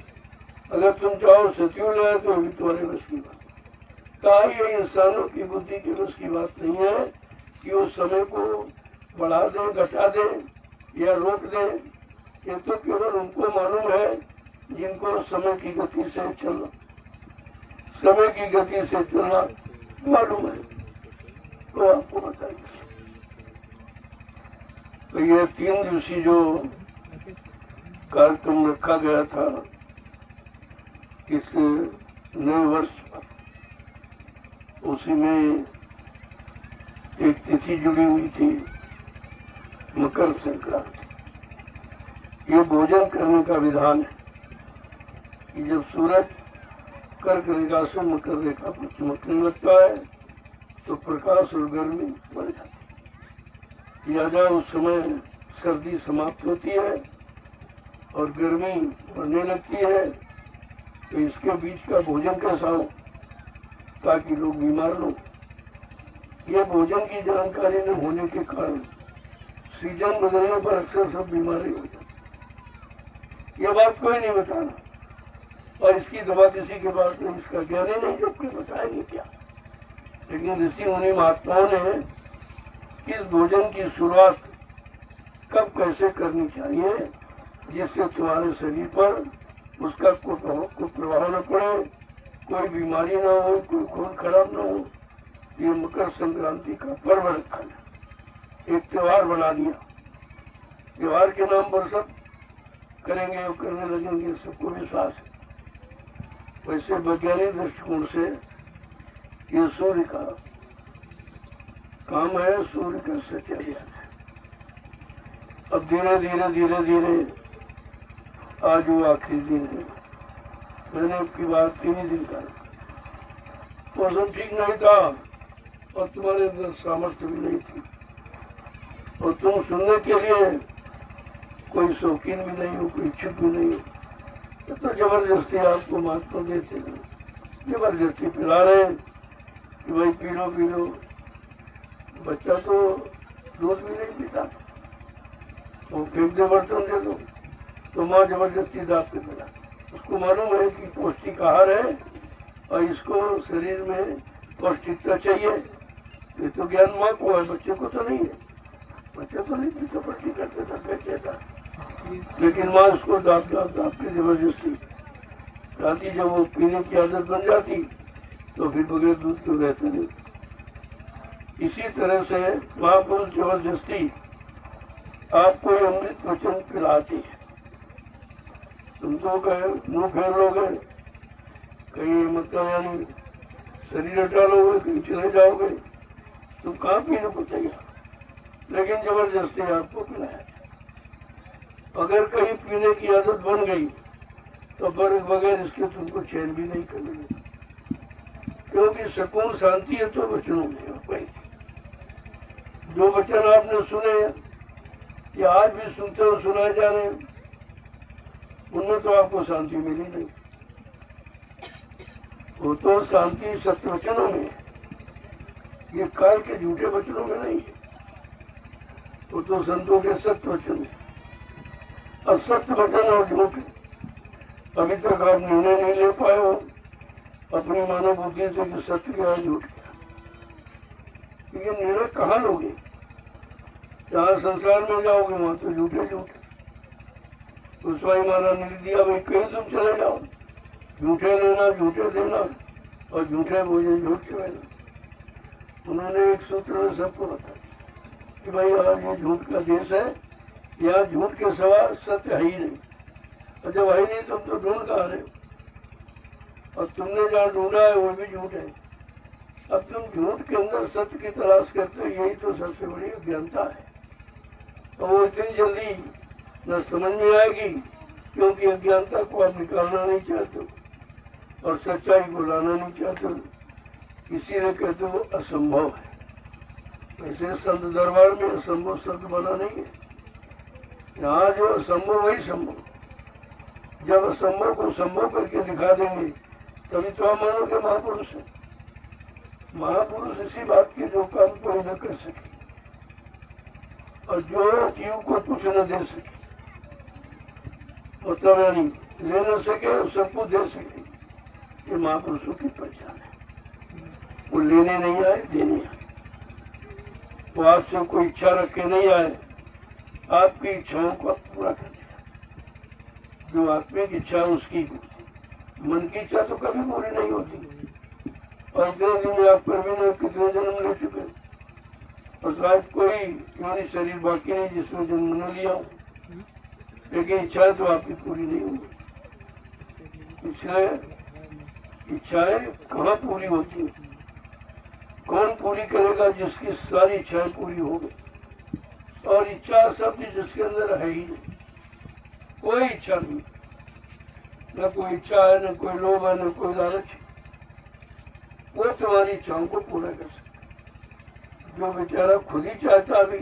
अगर तुम चाहो सतयुग ले तो भी तुम्हारे बस की बात। कहा ये इंसानों की बुद्धि की बस की बात नहीं है कि वो समय को बढ़ा दे, घटा दे या रोक दे। ये तो केवल उनको मालूम है जिनको समय की गति से चलना, समय की गति से चलना मालूम है। तो आपको बताइए, तो ये 3 दिवसीय जो कार्यक्रम रखा गया था इस नए वर्ष पर, उसी में एक तिथि जुड़ी हुई थी, मकर संक्रांति। ये भोजन करने का विधान है कि जब सूरज कर्क रेखा से मकर रेखा पर चमकने लगता है तो प्रकाश और गर्मी बढ़ जाती है। या उस समय सर्दी समाप्त होती है और गर्मी बढ़ने लगती है। तो इसके बीच का भोजन कैसा हो ताकि लोग बीमार न हो। यह भोजन की जानकारी न होने के कारण सीजन बदलने पर अक्सर सब बीमारी हो जाती। यह बात कोई नहीं बताना, और इसकी दवा किसी के पास नहीं, इसका ज्ञान ही नहीं, जब कोई बताएंगे क्या। लेकिन ऋषि मुनि महात्माओं ने इस भोजन की शुरुआत कब कैसे करनी चाहिए जिससे तुम्हारे शरीर पर उसका कुप्रभाव न पड़े, कोई बीमारी ना हो, कोई खून खराब ना हो। ये मकर संक्रांति का पर्व रखा है, एक त्योहार बना दिया। त्योहार के नाम पर सब करेंगे और करने लगेंगे, सबको विश्वास है। वैसे वैज्ञानिक दृष्टिकोण से ये सूर्य का काम है सूर्य का सच्चा ज्ञान है। अब धीरे धीरे धीरे धीरे आज वो आखिरी दिन है। मैंने आपकी बात 3 ही दिन का, मौसम ठीक नहीं था और तुम्हारे अंदर सामर्थ्य भी नहीं थी और तुम सुनने के लिए कोई शौकीन भी नहीं हो, कोई इच्छुक भी नहीं हो, तो जबरदस्ती आपको महात्मा देते हैं, जबरदस्ती पिला रहे हैं कि भाई पी लो। बच्चा तो दूध भी नहीं पीता, वो फेंक दे बर्तन दे दो, तो माँ जबरदस्ती दाब के पिला। उसको मालूम है कि पौष्टिक आहार है और इसको शरीर में पौष्टिकता चाहिए। ये तो ज्ञान माँ को है, बच्चे को तो नहीं है। बच्चा तो नहीं पीता, पट्टी करते था, फेंक देता, लेकिन माँ उसको दाब के जबरदस्ती चाहती। जब वो पीने की आदत बन जाती तो फिर बगैर दूध तो रहता नहीं। इसी तरह से महापुरुष जबरदस्ती आपको अमृत वचन पिलाती है। तुम तो कहे मुंह फेर लोगे, कहीं मतलब यानी शरीर हटा लोगे, कहीं चले जाओगे, तुम कहाँ पीने को तैयार, लेकिन जबरदस्ती आपको पिलाया। अगर कहीं पीने की आदत बन गई तो बगैर इसके तुमको चैन भी नहीं करने, क्योंकि सुकून शांति है तो वचनों में भाई। जो वचन आपने सुने या आज भी सुनते हो, सुनाए जा रहे हैं, उनमें तो आपको शांति मिली नहीं। वो तो शांति सत्य वचनों में, ये काल के झूठे वचनों में नहीं है। वो तो संतों के सत्य वचन है। अब सत्य वचन और झूठ, अभी तक आप निर्णय नहीं ले पाए हो अपनी मानव बुद्धि से कि सत्य क्या है झूठ क्या। ये निर्णय कहाँ लोगे? जहाँ संसार में जाओगे वहां तो झूठे झूठे। गोस्वामी महाराज ने दिया भाई कहीं तुम चले जाओ, झूठे लेना, झूठे देना और झूठे भोजन झूठ चलेना। उन्होंने एक सूत्र में सबको बताया कि भाई आज ये झूठ का देश है, यहाँ झूठ के सिवा सत्य है ही नहीं, और जब है नहीं तुम तो ढूंढ कहाँ रहे हो, और तुमने जहाँ ढूंढा है वो भी झूठ है। अब तुम झूठ के अंदर सत्य की तलाश करते हो, यही तो सबसे बड़ी अज्ञानता है। तो वो इतनी जल्दी न समझ में आएगी, क्योंकि अज्ञानता को आप निकालना नहीं चाहते और सच्चाई को लाना नहीं चाहते, इसीलिए कहते हो असंभव है। वैसे संत दरबार में असंभव शब्द बना नहीं है। यहाँ जो असंभव वही संभव, जब असंभव को संभव करके दिखा देंगे तभी तो आप मानोगे महापुरुष है। महापुरुष इसी बात के जो काम कोई न कर सके और जो जीव को कुछ न दे सके, मतलब यानी ले न सके और सबको दे सके, ये महापुरुषों की पहचान है। वो लेने नहीं आए, देने आए। वो आपसे कोई इच्छा रखे नहीं आए, आपकी इच्छाओं को पूरा कर दिया। जो आत्मिक इच्छा है उसकी, मन की इच्छा तो कभी पूरी नहीं होती। और इतने दिन आप पर भी न कितने जन्म ले चुके, और शायद कोई योनि शरीर बाकी नहीं जिसमें जन्म न लिया हो, लेकिन इच्छाएं तो आपकी पूरी नहीं होंगी। इसलिए इच्छाएं कहाँ पूरी होती है? कौन पूरी करेगा? जिसकी सारी इच्छाएं पूरी हो गई। और इच्छा शब्द जिसके अंदर है ही नहीं, कोई इच्छा नहीं, न कोई इच्छा है, न कोई लोभ है, न कोई लालच है, वो तुम्हारी इच्छाओं को पूरा कर सकता। जो बेचारा खुद ही चाहता भी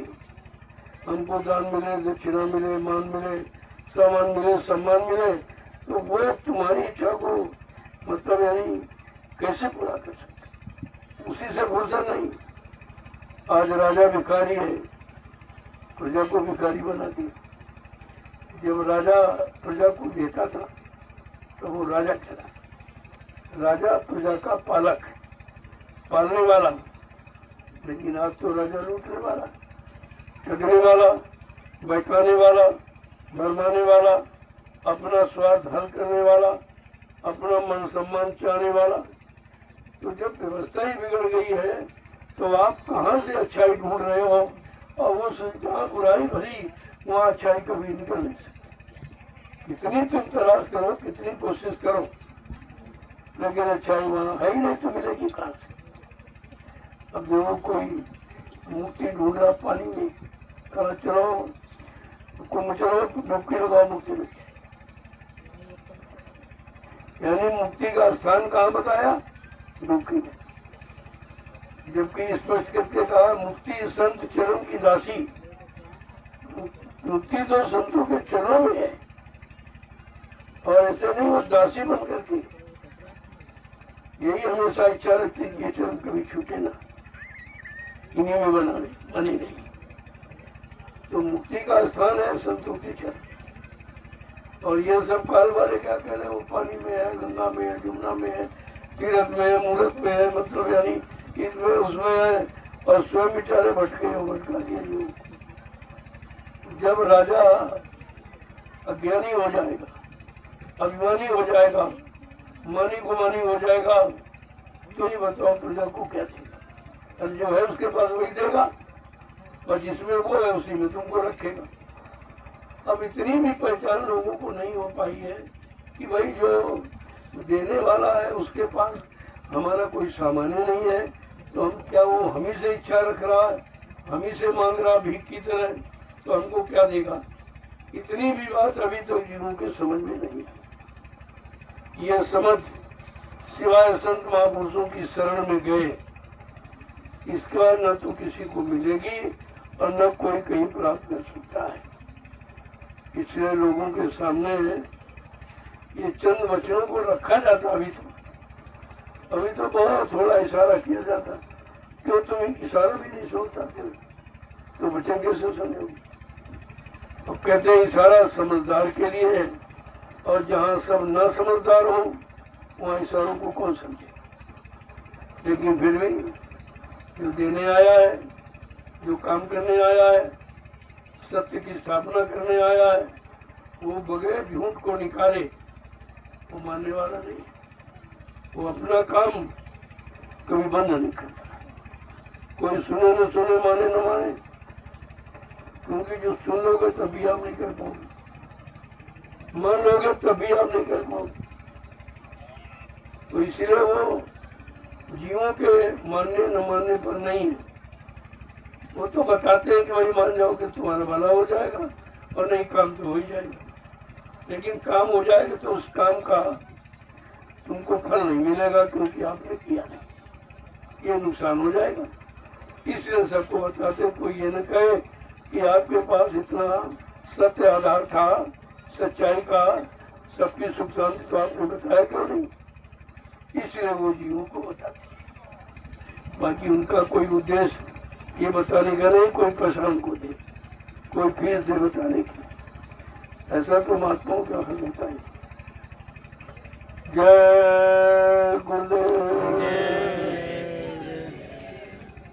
हमको दान मिले, दक्षिणा मिले, मान मिले, सामान मिले, सम्मान मिले, तो वो तुम्हारी इच्छा को मतलब यानी कैसे पूरा कर सकते? उसी से फुर्सत नहीं। आज राजा भिखारी है, प्रजा को भिखारी बना दिया। जब राजा प्रजा को देता था तो वो राजा कहलाता। राजा प्रजा का पालक है, पालने वाला, लेकिन आज तो राजा लूटने वाला, ठगने वाला, बैठाने वाला, भरमाने वाला, अपना स्वार्थ हल करने वाला, अपना मन सम्मान चाहने वाला। तो जब व्यवस्था ही बिगड़ गई है तो आप कहाँ से अच्छाई ढूंढ रहे हो? और वो जहाँ बुराई भरी वहाँ अच्छाई कभी निकल नहीं सकती। कितनी तुम तलाश करो, कितनी कोशिश करो, लेकिन अच्छाई वहाँ है ही नहीं, तो मिलेगी कहाँ से? अब देखो कोई मुक्ति ढूंढ रहा पानी में, कहा चलो कुंभ चलो डुबकी लगाओ मुक्ति में। यानी मुक्ति का स्थान कहाँ बताया? डुबकी में। जबकि स्पष्ट करके कहा मुक्ति संत चरण की दासी। मुक्ति तो संतों के चरणों में है, और ऐसे नहीं वो दासी बन करके। यही हमेशा इच्छा रखती है कि चरण कभी छूटे ना, इन्हीं में बने नहीं। तो मुक्ति का स्थान है संतों के चरण। और ये सब काल वाले क्या कह रहे हैं? वो पानी में है, गंगा में है, जमुना में है, तीर्थ में है, मूर्त में है, मतलब यानी इसमें उसमें है, और स्वयं बेचारे भटके हो, भटका दिए जो। जब राजा अज्ञानी हो जाएगा, अभिमानी हो जाएगा, मानी गुमानी हो जाएगा, तो ये बताओ प्रजा को क्या देगा? और जो है उसके पास वही देगा, और जिसमें वो है उसी में तुमको रखेगा। अब इतनी भी पहचान लोगों को नहीं हो पाई है कि भाई जो देने वाला है उसके पास हमारा कोई सामान्य नहीं है, तो हम क्या वो हम ही से इच्छा रख रहा है, हम ही से मांग रहा भीख की तरह, तो हमको क्या देगा? इतनी भी बात अभी तो जीवों के समझ में नहीं है। यह समझ सिवाय संत महापुरुषों की शरण में गए, इसका न तो किसी को मिलेगी और न कोई कहीं प्राप्त कर सकता है। पिछले लोगों के सामने ये चंद वचनों को रखा जाता, अभी तो बहुत थोड़ा इशारा किया जाता। क्यों तुम इशारा भी नहीं सोच पाते, तो वचन कैसे समझोगे? अब कहते हैं इशारा समझदार के लिए है, और जहाँ सब न समझदार हो वहाँ इशारों को कौन समझे। लेकिन फिर भी जो देने आया है, जो काम करने आया है, सत्य की स्थापना करने आया है, वो बगैर झूठ को निकाले वो मानने वाला नहीं। वो अपना काम कभी बंद नहीं करता। कोई सुने न सुने, माने न माने, क्योंकि जो सुन लोगे तभी आप नहीं कर पाओगे, मान लोगे तभी आप नहीं कर पाओगे। तो इसलिए वो जीवों के मानने न मानने पर नहीं है। वो तो बताते हैं कि भाई मान जाओगे तुम्हारा भला हो जाएगा, और नहीं काम तो हो ही जाएगा। लेकिन काम हो जाएगा तो उस काम का तुमको फल नहीं मिलेगा, क्योंकि आपने किया नहीं, ये नुकसान हो जाएगा। इसलिए सबको बताते, कोई ये न कहे कि आपके पास इतना सत्य आधार था सच्चाई का, सबकी सुख शांति, तो आपने बताया क्यों नहीं? इसलिए वो जीवों को बताते। बाकी उनका कोई उद्देश्य ये बताने का नहीं, कोई प्रसाद को दे, कोई फीस दे बताने की, ऐसा तो महात्माओं का हल होता है। जय गुरुदेव।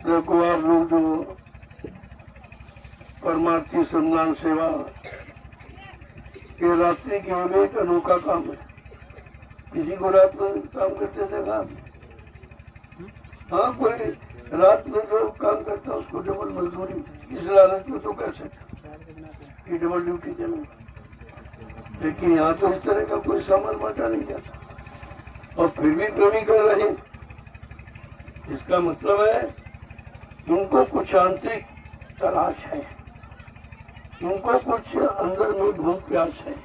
देखो आप लोग जो परमार्थी संधान सेवा ये रात्रि के में एक अनोखा काम है। किसी को रात में काम करते देखा? हाँ, कोई रात में जो काम करता है उसको डबल मजदूरी, इस लालच में तो कर सकता कि डबल ड्यूटी चले। लेकिन यहाँ तो इस तरह का कोई सामान बांटा नहीं जाता, और फिर भी प्रेमी कर रहे। इसका मतलब है इनको कुछ आंतरिक तलाश है, इनको कुछ अंदर में भूख प्यास है।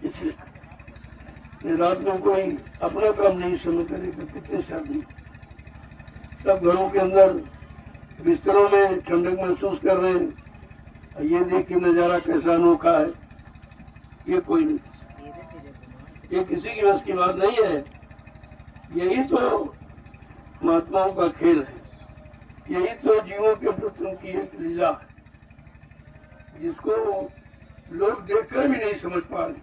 इसलिए रात में कोई अपना काम नहीं समझ करेगा। कितने शादी सब घरों के अंदर बिस्तरों में ठंडक महसूस कर रहे हैं। ये देखिए नजारा कैसा अनोखा है, ये कोई नहीं, ये किसी की बस की बात नहीं है। यही तो महात्माओं का खेल है, यही तो जीवों के प्रति उनकी एक लीला है, जिसको लोग देखकर भी नहीं समझ पा रहे,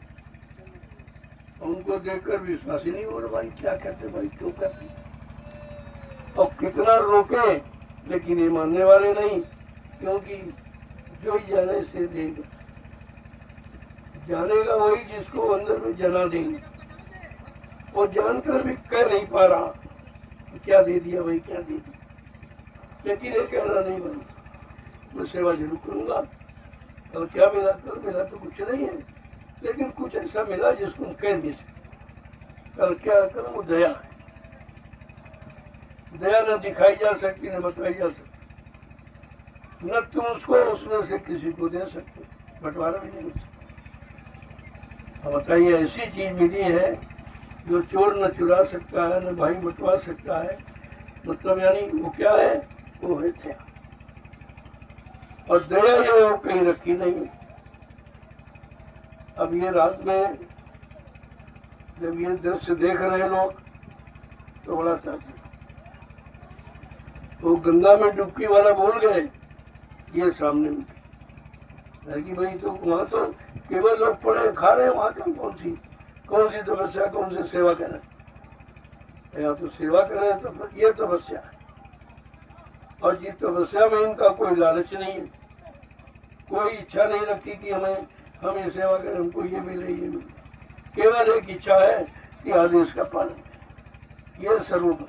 और उनको देखकर विश्वास ही नहीं हो रहा। भाई क्या करते, भाई क्यों करते, और कितना रोके, लेकिन ये मानने वाले नहीं। क्योंकि जो जाने से देगा, जानेगा वही जिसको अंदर में जना देंगे। और जानकर भी कह नहीं पा रहा क्या दे दिया भाई, क्या दे दिया। लेकिन ये कहना नहीं बनी, मैं सेवा जरूर करूंगा। और क्या मिला? कल मिला तो कुछ नहीं है, लेकिन कुछ ऐसा मिला जिसको हम कह नहीं सकते। कल क्या? कल वो दया है। दया न दिखाई जा सकती, न बताई जा सकती। न तुम उसको उसमें से किसी को दे सकते, बंटवारा भी नहीं हो सकता। अब बताइए, ऐसी चीज मिली है जो चोर न चुरा सकता है, न भाई बंटवा सकता है। मतलब यानी वो क्या है, वो है दया। और दया ये वो कहीं रखी नहीं। अब ये रात में जब ये दृश्य देख रहे लोग तो बड़ा चाहते, तो गंगा में डुबकी वाला बोल गए, ये सामने में कि भाई तो वहाँ तो केवल लोग पड़े खा रहे हैं, वहाँ का कौन सी तपस्या, कौन सी सेवा करें। या तो सेवा करें तो फिर ये तपस्या है। और जिस तपस्या में इनका कोई लालच नहीं है, कोई इच्छा नहीं रखती कि हम ये सेवा करें, हमको ये मिले ये मिले। केवल एक इच्छा है कि आदेश का पालन करें, ये स्वरूप है।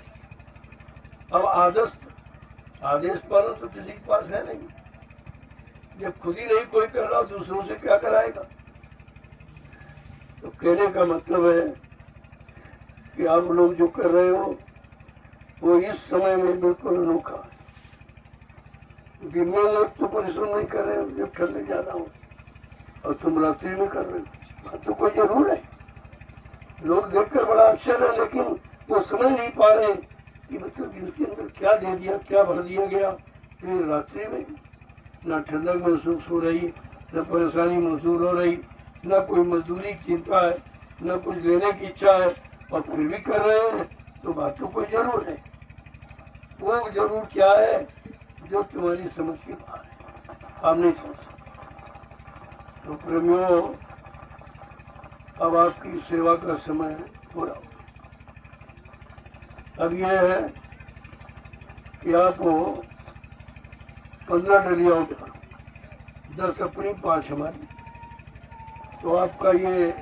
अब आदेश पालन तो किसी के पास है नहीं। जब खुद ही नहीं कोई कर रहा, दूसरों से क्या कराएगा। तो कहने का मतलब है कि आप लोग जो कर रहे हो वो इस समय में बिल्कुल अनोखा है। दिन में लोग तो परिश्रम नहीं कर रहे हो, जब ठंड ज्यादा हो, और तुम रात्रि में कर रहे हो, तो कोई जरूर है। लोग देखकर बड़ा आश्चर्य है, लेकिन वो समझ नहीं पा रहे कि मतलब इनके अंदर क्या दे दिया, क्या भर दिया गया। फिर रात्रि में न ठंडक महसूस हो रही, न परेशानी महसूस हो रही, न कोई मजदूरी की चिंता है, न कुछ लेने की इच्छा है, और फिर भी कर रहे हैं। तो बात तो कोई जरूर है। वो जरूर क्या है जो तुम्हारी समझ के बाहर है, आप नहीं समझ सकते। तो प्रेमियों, अब आपकी सेवा का समय हो रहा। अब यह है कि आपको 15 डलिया उठा, 10 अपनी 5 हमारी। तो आपका ये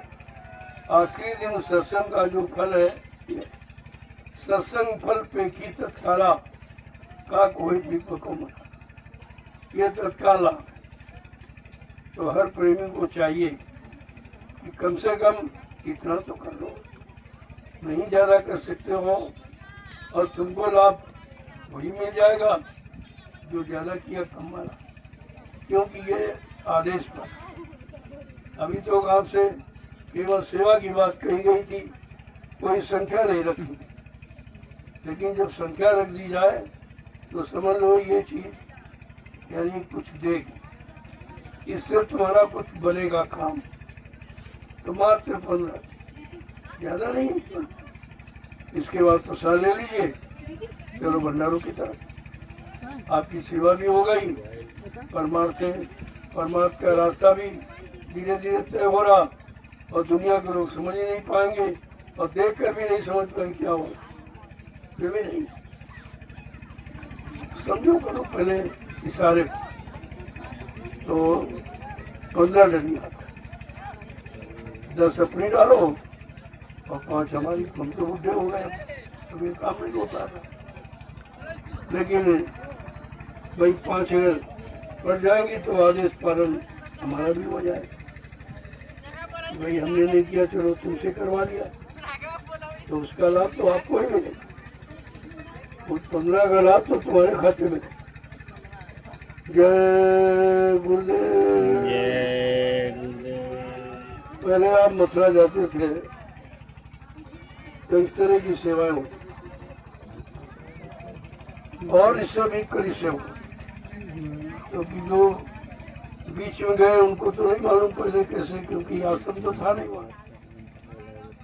आखिरी दिन सत्संग का जो फल है, सत्संग फल पेखी तत्काला का कोई दीपक को मत, ये तत्काल लाभ। तो हर प्रेमी को चाहिए कि कम से कम इतना तो कर लो, नहीं ज्यादा कर सकते हो, और तुमको लाभ वही मिल जाएगा जो ज्यादा किया कम वाला। क्योंकि ये आदेश पर अभी तो आपसे केवल सेवा की बात कही गई थी, कोई संख्या नहीं रखी। लेकिन जब संख्या रख दी जाए तो समझ लो ये चीज यानी कुछ देगी, इससे तुम्हारा कुछ बनेगा काम। तो मात्र 15, ज्यादा नहीं। इसके बाद प्रसाद ले लीजिए, चलो भंडारों की तरफ। आपकी सेवा भी हो गई, परमात्मा का रास्ता भी धीरे धीरे तय हो रहा, और दुनिया के लोग समझ ही नहीं पाएंगे, और देख कर भी नहीं समझ पाएंगे क्या हो, ये भी नहीं समझो। करो पहले इशारे। तो 15 डलिया, 10 अपनी डालो और 5 हमारी। हम तो बुढ़े हो गए, अब ये काम नहीं होता था। लेकिन भाई 5 अगर बढ़ जाएंगे तो आदेश पालन हमारा भी हो जाएगा। भाई हमने नहीं किया, चलो तुमसे करवा लिया, तो उसका लाभ तो आपको ही मिलेगा। उस 15 का लाभ तो तुम्हारे खाते में। जय गुरुदेव। पहले आप मथुरा जाते थे तो इस तरह की सेवाएं होती, और इससे भी कड़ी सेवा। क्योंकि जो बीच में गए उनको तो नहीं मालूम पड़े कैसे, क्योंकि आश्रम तो था नहीं वहाँ,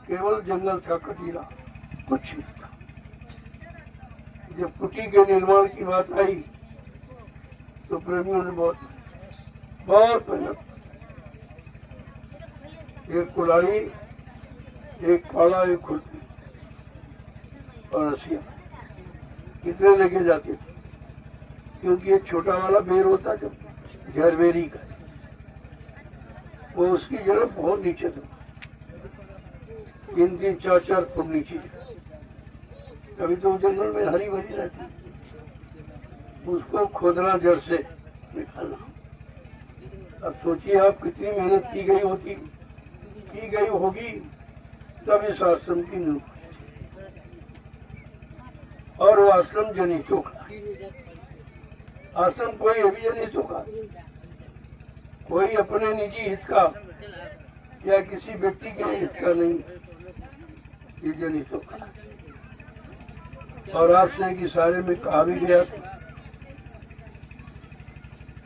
केवल जंगल था कटीला, कुछ नहीं था। जब कुटी के निर्माण की बात आई तो प्रेमियों ने बहुत मेहनत, एक कुल्हाड़ी, एक फाड़ा, एक खुरपी और रसिया, कितने लेके जाते थे। क्योंकि एक छोटा वाला बेर होता जब झरबेरी का, वो उसकी जगह बहुत नीचे था, 3-3, 4-4 फुट नीचे। कभी तो जंगल में हरी भरी रहती, उसको खोदना, जड़ से निकालना। अब सोचिए आप कितनी मेहनत की गई होगी तब इस आश्रम की नींव, और वो आश्रम जनी चोखा। आश्रम कोई अभिजन हितों का, कोई अपने निजी हित का या किसी व्यक्ति के हित का नहीं, ये जनहितों का। और आपसे कि सारे में कहा भी गया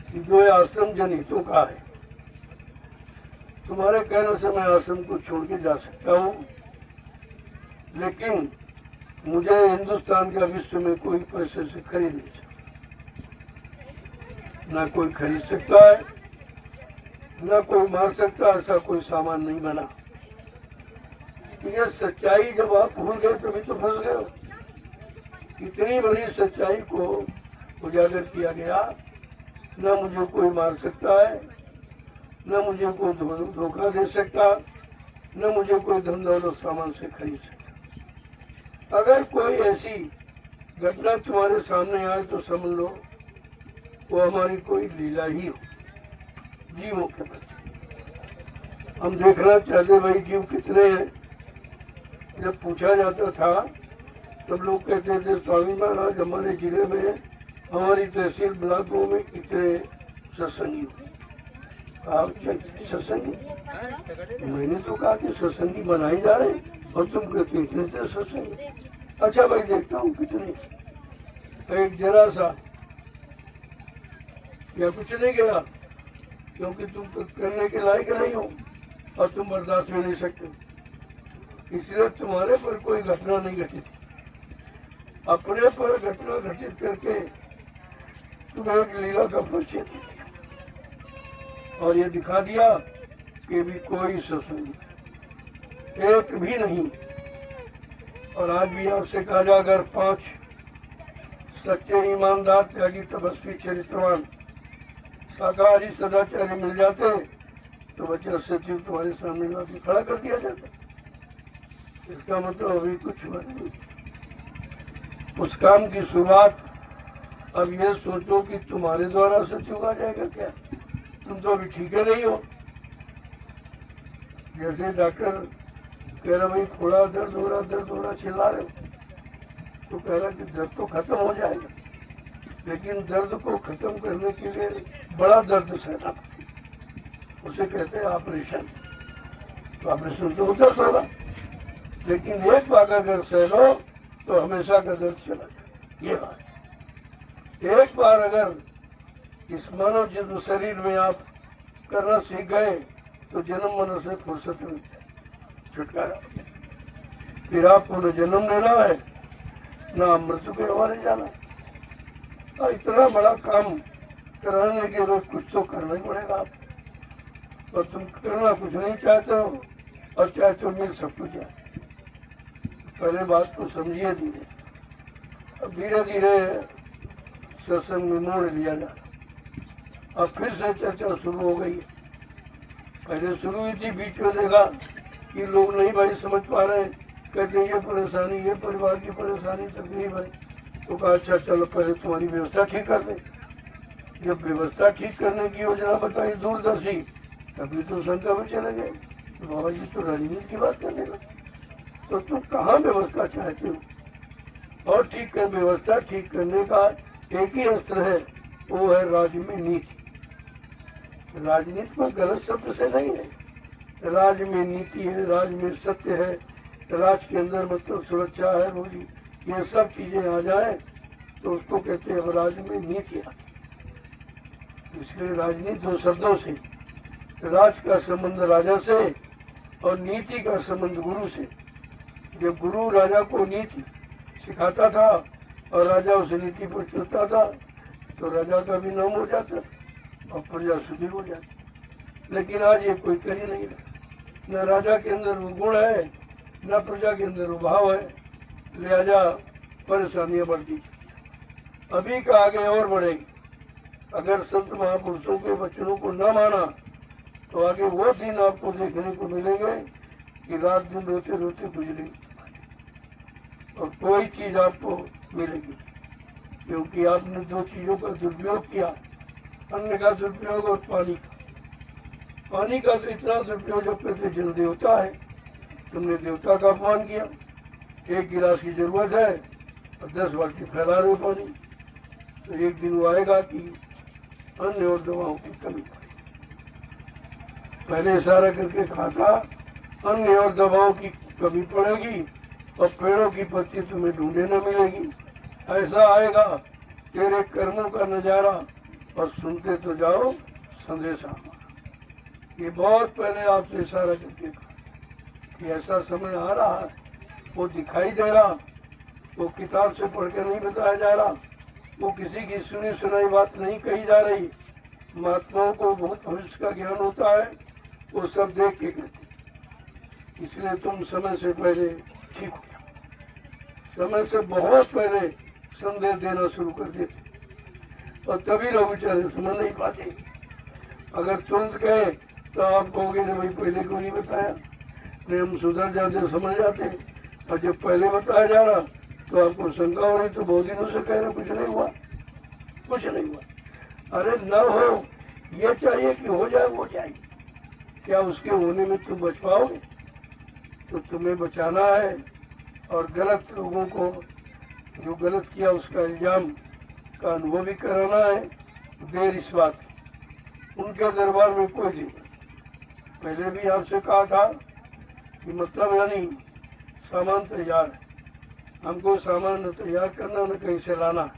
कि जो ये आश्रम जनहितों का है, तुम्हारे कहने से मैं आश्रम को छोड़ के जा सकता हूँ, लेकिन मुझे हिंदुस्तान का विश्व में कोई पैसे से खरीद नहीं सकता, ना कोई खरीद सकता है, ना कोई मार सकता, ऐसा कोई सामान नहीं बना। ये सच्चाई जब आप भूल गए तभी तो फंस गए हो। इतनी बड़ी सच्चाई को उजागर किया गया, न मुझे कोई मार सकता है, न मुझे कोई धोखा दे सकता, न मुझे कोई धन दौलत सामान से खरीद सकता। अगर कोई ऐसी घटना तुम्हारे सामने आए तो समझ लो वो हमारी कोई लीला ही हो जीवों के प्रति। हम देखना चाहते भाई जीव कितने हैं। जब पूछा जाता था तब लोग कहते थे स्वामी महाराज हमारे जिले में हमारी तहसील ब्लॉकों में इतने सत्संगी। सत्संगी मैंने तो कहा कि सत्संगी बनाए जा रहे और तुम कहते इतने थे सत्संगी। अच्छा भाई देखता हूँ कितने। एक जरा सा या कुछ नहीं गया, क्योंकि तुम करने के लायक नहीं हो और तुम बर्दाश्त में नहीं सकते, इसलिए तुम्हारे पर कोई घटना नहीं घटित। अपने पर घटना घटित करके तुम्हें एक लीला का परिचय दिया और ये दिखा दिया कि भी कोई सत्संग एक भी नहीं। और आज भी आपसे कहा जा, अगर 5 सच्चे ईमानदार त्यागी तपस्वी चरित्रवान शाकाहारी सदाचारी मिल जाते तो बच्चा सचिव तुम्हारे सामने लाके खड़ा कर दिया जाता। इसका मतलब अभी कुछ हुआ नहीं। उस काम की शुरुआत अब ये सोचो कि तुम्हारे द्वारा सचिव आ जाएगा क्या? तुम तो अभी ठीक है नहीं हो। जैसे डॉक्टर कह रहा भाई थोड़ा दर्द हो रहा चिल्ला रहे हो, तो कह रहा कि दर्द तो खत्म हो जाएगा, लेकिन दर्द को खत्म करने के लिए बड़ा दर्द सहना, उसे कहते हैं ऑपरेशन। तो ऑपरेशन तो दर्द होगा, लेकिन एक बार अगर सह लो तो हमेशा का दर्द चला जाए। ये बात एक बार अगर इस मानव जन्म शरीर में आप करना सीख गए तो जन्म मन से फुर्सत में छुटकारा। फिर आपको न जन्म लेना है न मृत्यु के हवाले जाना। और इतना बड़ा काम कराने के लिए कुछ तो करना ही पड़ेगा आप। और तुम करना कुछ नहीं चाहते हो और चाहते हो मिल सब कुछ जाए। पहले बात को समझिए धीरे, अब धीरे धीरे सत्संग में मोड़ लिया जा। अब फिर से चर्चा शुरू हो गई। पहले शुरू हुई थी, बीच में देखा कि लोग नहीं भाई समझ पा रहे, कहते ये परेशानी, ये परिवार की परेशानी तकलीफ है। तो कहा अच्छा चलो पहले तुम्हारी व्यवस्था ठीक कर दे। जब व्यवस्था ठीक करने की योजना बताई दूरदर्शी, तभी तो शंका में चले गए। तो बाबा जी तो राजनीति की बात करने लगे। तो तुम कहाँ व्यवस्था चाहते हो? और ठीक कर, व्यवस्था ठीक करने का एक ही अस्त्र है, वो है राज्य में नीति। राजनीति को गलत शब्द से नहीं है, राज्य में नीति है, राज्य में सत्य है, राज्य के अंदर मतलब सुरक्षा है, रोजी, ये सब चीजें आ जाए तो उसको कहते हैं राज्य में नीति आ। इसलिए राजनीति 2 शब्दों से, राज का संबंध राजा से और नीति का संबंध गुरु से। जब गुरु राजा को नीति सिखाता था और राजा उस नीति पर चलता था तो राजा का भी नाम हो जाता और प्रजा सुखी हो जाती। लेकिन आज ये कोई कर ही नहीं रहा। न राजा के अंदर वो गुण है, न प्रजा के अंदर वो भाव है, लिहाजा परेशानियां बढ़ती। अभी का आगे और बढ़ेगी। अगर संत महापुरुषों के वचनों को न माना तो आगे वो दिन आपको देखने को मिलेंगे कि रात दिन रोते रोते गुजरेगी और कोई चीज आपको मिलेगी, क्योंकि आपने 2 चीजों का दुरुपयोग किया, अन्न का दुरुपयोग और पानी का। पानी का तो इतना दुरुपयोग जब कहते जल देवता है, तुमने देवता का अपमान किया। 1 गिलास की जरूरत है और 10 बाल्टी फैला रहे हो पानी, तो एक दिन वो आएगा कि अन्न और दवाओं की कमी पड़ेगी। पहले इशारा करके कहा था अन्न और दवाओं की कमी पड़ेगी और पेड़ों की पत्ती तुम्हें ढूंढे न मिलेगी। ऐसा आएगा तेरे कर्मों का नजारा और सुनते तो जाओ संदेशा हमारा। ये बहुत पहले आपसे इशारा करके कहा कि ऐसा समय आ रहा है, वो दिखाई दे रहा, वो किताब से पढ़ के नहीं बताया जा रहा, वो किसी की सुनी सुनाई बात नहीं कही जा रही। महात्माओं को बहुत भविष्य का ज्ञान होता है, वो सब देख के कहते। इसलिए तुम समय से पहले ठीक हो जाओ। समय से बहुत पहले संदेश देना शुरू कर देते और तभी लोग बेचारे समझ नहीं पाते। अगर तुरंत कहे तो आप कहोगे भाई पहले क्यों नहीं बताया, नहीं हम सुधर जाते समझ जाते। और जब पहले बताया जा रहा तो आपको शंका हो रही, तो बहुत दिनों से कह रहे कुछ नहीं हुआ, कुछ नहीं हुआ। अरे न हो ये चाहिए कि हो जाए वो जाए, क्या उसके होने में तुम बच पाओगे? तो तुम्हें बचाना है और गलत लोगों को जो गलत किया उसका इल्जाम का अनुभव भी कराना है। देर इस बात उनके दरबार में कोई नहीं। पहले भी आपसे कहा था कि मतलब यानी सामान तैयार है, हमको सामान न तैयार करना न कहीं से लाना है,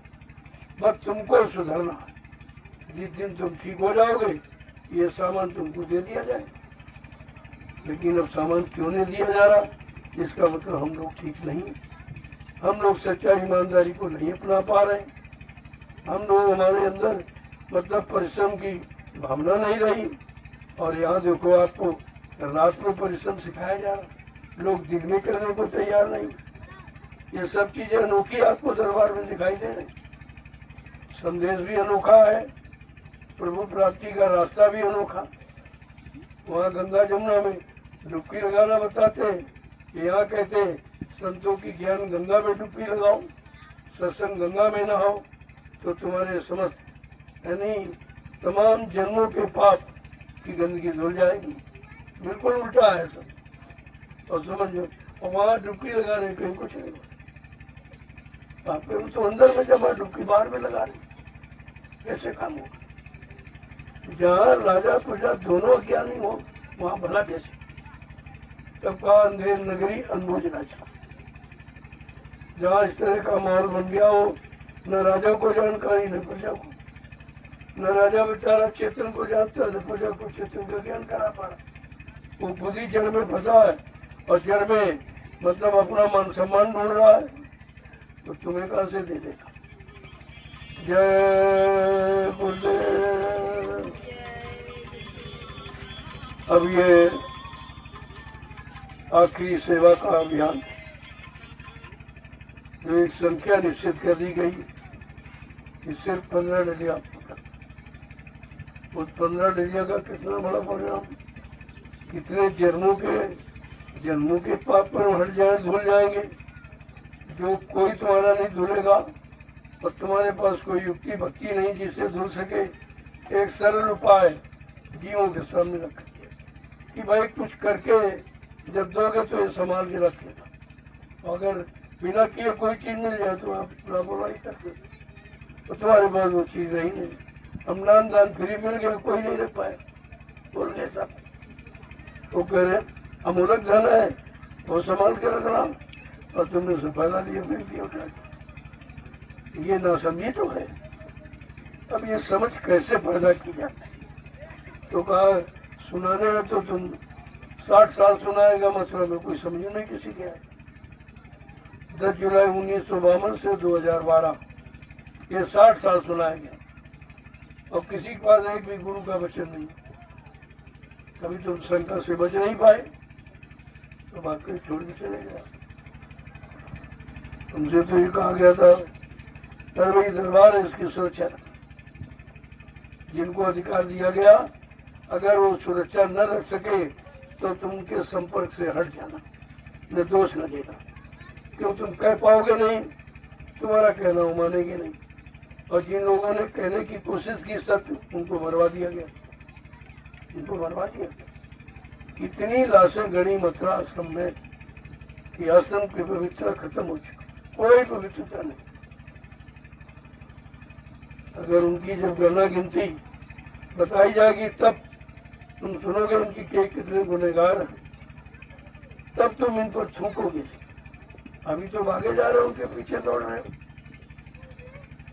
बस तुमको सुधरना है। जिस दिन तुम ठीक हो जाओगे ये सामान तुमको दे दिया जाए। लेकिन अब सामान क्यों नहीं दिया जा रहा, इसका मतलब हम लोग ठीक नहीं, हम लोग सच्चाई ईमानदारी को नहीं अपना पा रहे। हम लोग हमारे अंदर मतलब परिश्रम की भावना नहीं रही। और यहाँ देखो आपको रात में परिश्रम सिखाया जा रहा, लोग दिन में करने को तैयार नहीं। ये सब चीजें अनोखी आपको दरबार में दिखाई दे रही। संदेश भी अनोखा है, प्रभु प्राप्ति का रास्ता भी अनोखा। वहाँ गंगा जमुना में डुबकी लगाना बताते हैं, यहाँ कहते हैं संतों की ज्ञान गंगा में डुबकी लगाओ, सत्संग गंगा में नहाओ तो तुम्हारे समस्त यानी तमाम जन्मों के पाप की गंदगी धुल जाएगी। बिल्कुल उल्टा है सब। और समझो और वहाँ डुबकी लगाने कहीं कुछ नहीं होता, पाप तो अंदर में जमा, डुबकी बाहर में लगा रही, कैसे काम होगा? जहाँ राजा प्रजा दोनों ज्ञानी हो वहाँ भला कैसे? तब का अंधेर नगरी अनबुझ राजा। जहाँ इस तरह का माहौल बन गया हो, न राजा को जानकारी न प्रजा को, न राजा बेचारा चेतन को जानता न प्रजा को चेतन का ज्ञान करा पा रहा। वो खुद ही जड़ में फंसा है और जड़ में मतलब अपना मान सम्मान ढूंढ रहा है, तो तुम्हें कहाँ से दे देगा? जय गुरुदेव। अब ये आखिरी सेवा का अभियान जो एक संख्या निश्चित कर दी गई कि सिर्फ 15 डलिया। उस 15 डलिया का कितना बड़ा परिणाम, कितने जन्मों के पाप पर हट जाए, धुल जाएंगे, जो कोई तुम्हारा नहीं धुलेगा। और तुम्हारे पास कोई युक्ति भक्ति नहीं जिससे धुल सके। एक सरल उपाय जीवों के सामने रख कि भाई कुछ करके जब दोगे तो ये संभाल के रखेगा। अगर बिना किए कोई चीज मिल जाए तो आप लापरवाही करते तो तुम्हारे पास वो चीज रही नहीं। हम दान फ्री मिल गए, कोई नहीं रख पाए, बोल गए सब। वो कह रहे अमूलक धन है वो संभाल के रखना और तुमने उसे फैला दिया, फेंक दिया उठा के। ये ना समझी तो है। अब ये समझ कैसे पैदा की जाती है? तो कहा सुनाने में तो तुम 60 साल सुनाएगा, मसला में कोई समझ नहीं किसी के है। 10 जुलाई 1952 से 2012 ये 60 साल सुनाया गया और किसी के पास एक भी गुरु का वचन नहीं। कभी तुम शंका से बच नहीं पाए तो वाकई छोड़ के चले गया। तुमसे तो ये कहा गया था दरबारी दरबार है इसकी सुरक्षा, जिनको अधिकार दिया गया अगर वो सुरक्षा न रख सके तो तुम उनके संपर्क से हट जाना, न दोष न देना। क्यों तुम कह पाओगे नहीं, तुम्हारा कहना वो मानेंगे नहीं। और जिन लोगों ने कहने की कोशिश की सत्य, उनको मरवा दिया गया, उनको मरवा दिया गया। कितनी लाशें गड़ी मथुरा आश्रम में कि आश्रम की पवित्रता खत्म हो चुकी, कोई पवित्रता नहीं। अगर उनकी जब गणना गिनती बताई जाएगी तब तुम सुनोगे उनकी के कितने गुनहगार हैं, तब तुम इन पर थूकोगे। अभी तो भागे जा रहे हो, उनके पीछे दौड़ रहे हो।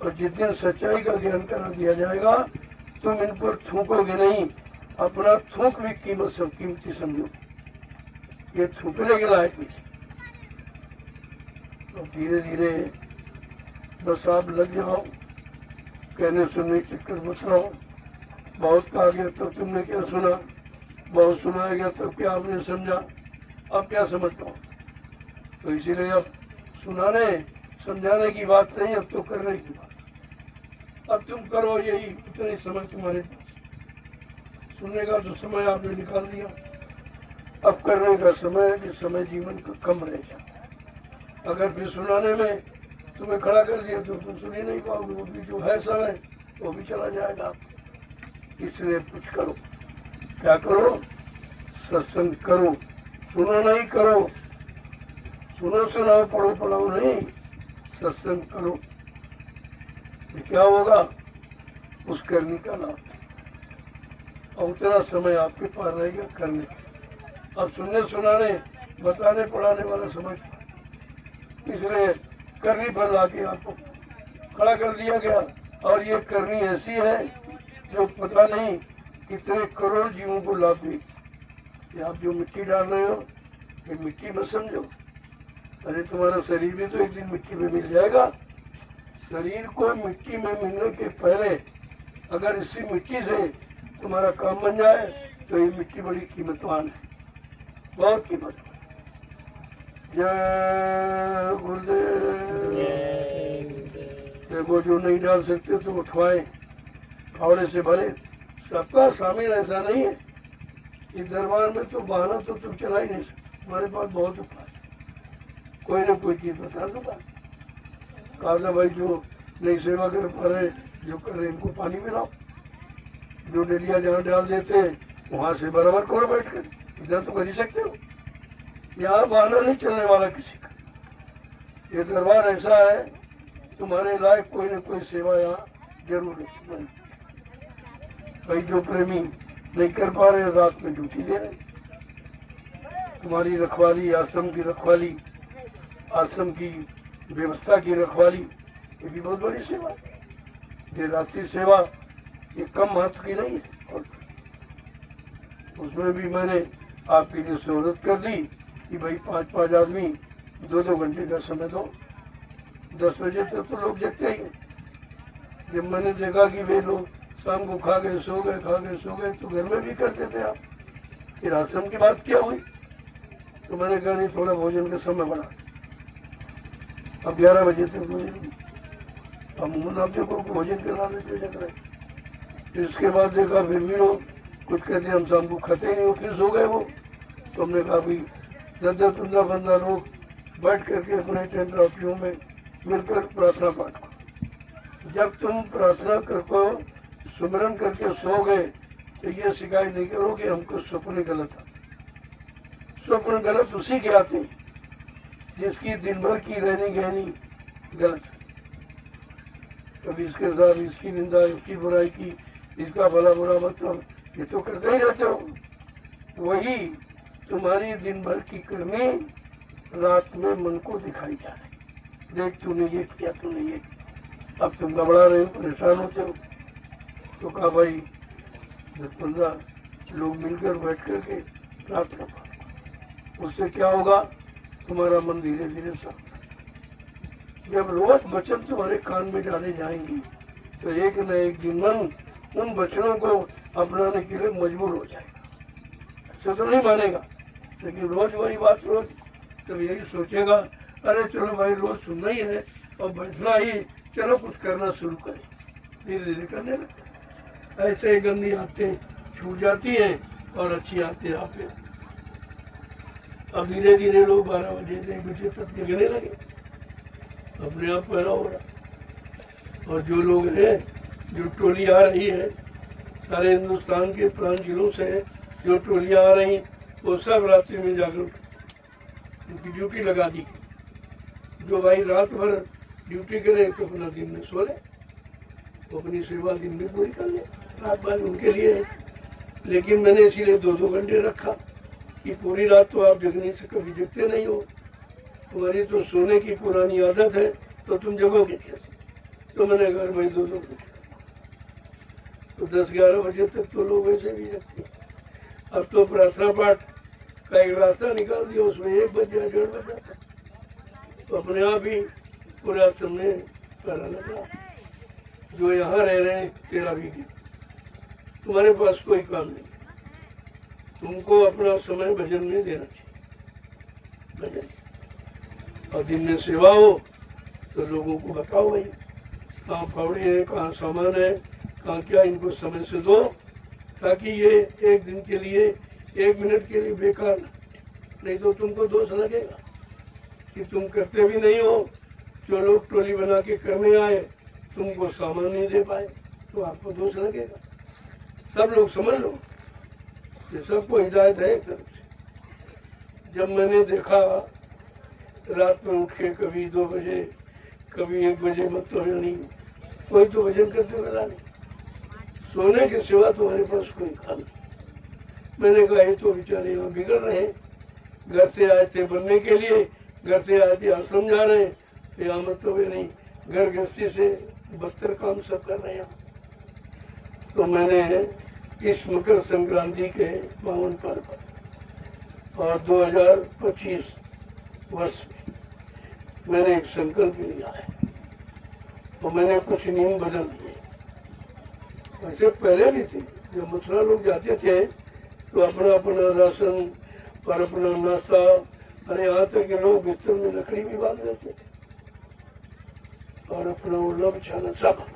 और जिस दिन सच्चाई का ज्ञान करा दिया जाएगा तुम इन पर थूकोगे नहीं, अपना थूक भी कीमती समझो, ये थूकने के लायक नहीं। तो धीरे धीरे बस आप लग जाओ, कहने सुनने चक्कर मत रहो। बहुत कहा गया तब तुमने क्या सुना, बहुत सुनाया गया तब क्या आपने समझा, अब क्या समझ पाओ। तो इसीलिए अब सुनाने समझाने की बात नहीं, अब तो करने की बात। अब तुम करो, यही इतना ही समय तुम्हारे पास। सुनने का जो समय आपने निकाल दिया, अब करने का समय है कि समय जीवन का कम रह जाए। अगर फिर सुनाने में तुम्हें खड़ा कर दिया तो तुम सुन ही नहीं पाओगे, वो भी जो है समय वो भी चला जाएगा। इसलिए कुछ करो, क्या करो, सत्संग करो, सुनो नहीं करो, सुनो सुनाओ पढ़ो पढ़ाओ नहीं, सत्संग करो। ये क्या होगा, उस करने का लाभ, और उतना समय आपके पास रहेगा करने। अब सुनने सुनाने बताने पढ़ाने वाला समय, इसलिए करनी पर लाके आपको खड़ा कर दिया गया। और ये करनी ऐसी है जो पता नहीं कितने करोड़ जीवों को लाभ देगी। कि आप जो मिट्टी डाल रहे हो ये मिट्टी मत समझो, अरे तुम्हारा शरीर भी तो एक दिन मिट्टी में मिल जाएगा। शरीर को मिट्टी में मिलने के पहले अगर इसी मिट्टी से तुम्हारा काम बन जाए तो ये मिट्टी बड़ी कीमतवान है, बहुत कीमत। जय गुरुदेव। देखो जो नहीं डाल सकते तो उठवाए, फावड़े से भरे। सबका शामिल ऐसा नहीं है। इस दरबार में तो बहाना तो तुम चला ही नहीं सकते, हमारे पास बहुत उपाय, कोई ना कोई चीज बता दूंगा। कहा था भाई जो नहीं सेवा कर पा रहे, जो कर रहे इनको पानी पिलाओ, जो डेलिया जहाँ डाल देते वहां से बराबर करो बैठ कर, इधर तो कर ही सकते हो। यहाँ बहाना नहीं चलने वाला किसी का। ये दरबार ऐसा है, तुम्हारे लायक कोई न कोई सेवा यहाँ जरूर है। भाई जो प्रेमी नहीं कर पा रहे रात में ड्यूटी दे रहे, तुम्हारी रखवाली, आश्रम की रखवाली, आश्रम की व्यवस्था की रखवाली, ये भी बहुत बड़ी सेवा है। ये रात्रि सेवा ये कम महत्व की नहीं है। और उसमें भी मैंने आपके लिए सहूलत कर दी कि भाई 5-5 आदमी 2-2 घंटे का समय दो। 10 बजे तक तो लोग जगते ही हैं। जब मैंने देखा कि वे लोग शाम को खा गए सो गए, खा गए सो गए, तो घर में भी करते थे आप। फिर आश्रम की बात क्या हुई, तो मैंने कहा नहीं थोड़ा भोजन का समय बढ़ा, अब 11 बजे तक भोजन। अब आप देखो भोजन करवा देते जग रहे। फिर इसके बाद देखा फिर भी लोग कुछ कहते हम शाम को खाते ही नहीं हो, फिर सो गए वो। तो हमने कहा भाई 10-15 लोग बैठ करके अपने टेंट राउटियों में मिलकर प्रार्थना पाठ करो। जब तुम प्रार्थना करको सुमिरन करके सो गए तो ये शिकायत नहीं करो कि हमको स्वप्न गलत है। स्वप्न गलत उसी के आते जिसकी दिन भर की रहनी गहनी गलत है। कभी इसके साथ इसकी निंदा, इसकी बुराई की, इसका भला बुरा मतलब ये तो करते ही रहते हो। वही तुम्हारी दिन भर की करनी रात में मन को दिखाई जा रही, देख तूने ये किया, तूने ये किया। अब तुम घबरा रहे हो, परेशान होते हो। तो कहा भाई 10-15 लोग मिलकर बैठ करके प्रार्थना करो, उससे क्या होगा, तुम्हारा मन धीरे धीरे साफ। जब रोज वचन तुम्हारे कान में डाले जाएंगे तो एक न एक दिन मन उन वचनों को अपनाने के लिए मजबूर हो जाएगा। ऐसा तो नहीं मानेगा, लेकिन रोज वही बात रोज तो यही सोचेगा अरे चलो भाई रोज सुनना ही है और बैठना ही, चलो कुछ करना शुरू करें। धीरे धीरे करने लगते। ऐसे गंदी आदतें छूट जाती है और अच्छी आदतें आते। अब धीरे धीरे लोग 12 बजे 1 बजे तक जगने लगे, अपने आप पैदा हो रहा। और जो लोग हैं, जो टोली आ रही है सारे हिंदुस्तान के प्रांत जिलों से, जो टोलियाँ आ रही वो सब रात्रि में जागरूक, उनकी ड्यूटी लगा दी। जो भाई रात भर ड्यूटी करे तो अपना दिन में सो ले, वो अपनी सेवा दिन में पूरी कर ले, रात भर उनके लिए है। लेकिन मैंने इसीलिए 2-2 घंटे रखा कि पूरी रात तो आप जगने से कभी जगते नहीं हो, तुम्हारी तो सोने की पुरानी आदत है, तो तुम जगोगे कैसे? तो मैंने घर में 2-2 घंटे, तो 10-11 बजे तक तो लोग ऐसे भी जगते। अब तो प्रार्थना पाठ का एक रास्ता निकाल दिया, उसमें 1 बज या 1:30 बज जाता, तो अपने आप ही पूरा समय करने लगा। जो यहाँ रह रहे हैं 13 बीघे, तुम्हारे पास कोई काम नहीं, तुमको अपना समय भजन में देना चाहिए, भजन। और दिन में सेवा हो तो लोगों को बताओ भाई कहाँ फावड़े हैं, कहाँ सामान है, कहाँ क्या, इनको समय से दो, ताकि ये एक दिन के लिए 1 मिनट के लिए बेकार ना, नहीं तो तुमको दोष लगेगा कि तुम करते भी नहीं हो। जो लोग टोली बना के करने आए तुमको सामान नहीं दे पाए तो आपको दोष लगेगा। सब लोग समझ लो ये सबको हिदायत है एक तरफ से। जब मैंने देखा रात में उठ के कभी 2 बजे कभी 1 बजे, मतलब नहीं कोई तो भजन करते मिला नहीं, सोने के सिवा तुम्हारे पास कोई काम नहीं। मैंने कहा ये तो बेचारे यहाँ बिगड़ रहे हैं, घर से आए थे बनने के लिए, घर से आए थे आश्रम जा रहे हैं, यहाँ मतलब नहीं, घर गृहस्थी से 72 काम सब कर रहे हैं। तो मैंने इस मकर संक्रांति के पावन पर्व पर और 2025 वर्ष में मैंने एक संकल्प लिया है, तो मैंने कुछ नियम बदल दिए। वैसे पहले भी थे, जब मथुरा लोग जाते थे तो अपना अपना राशन और अपना नाश्ता, अरे यहाँ तक के लोग बिस्तर में लकड़ी भी बांध देते थे और अपना उल्ला बिछाना सब,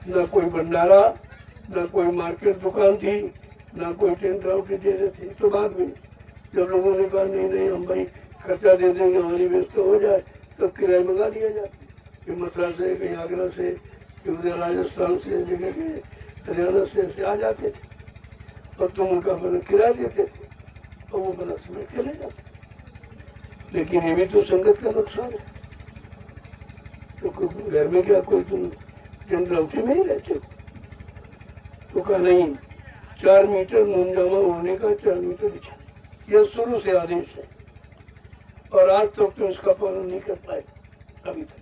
न कोई भंडारा, न कोई मार्केट दुकान थी, न कोई टेंट हाउस दे रहे थे। तो बाद में जब लोगों ने कहा नहीं नहीं हम भाई खर्चा दे देंगे, हमारी व्यवस्था हो जाए, तो किराए मंगा लिया जाए, कि मथुरा से, कहीं आगरा से, उधर राजस्थान से, जगह के हरियाणा से ऐसे आ जाते थे और तुम उनका बना किराया देते थे और वो बना समय चले जाते। लेकिन ये भी तो संगत का नुकसान है। तो घर में क्या कोई तुम जनरौती में ही रहते हो? तो कहा नहीं, 4 मीटर मुंजामा होने का 4 मीटर बिछा, यह शुरू से आदेश है और आज तक तो तुम इसका पालन नहीं कर पाए अभी तक।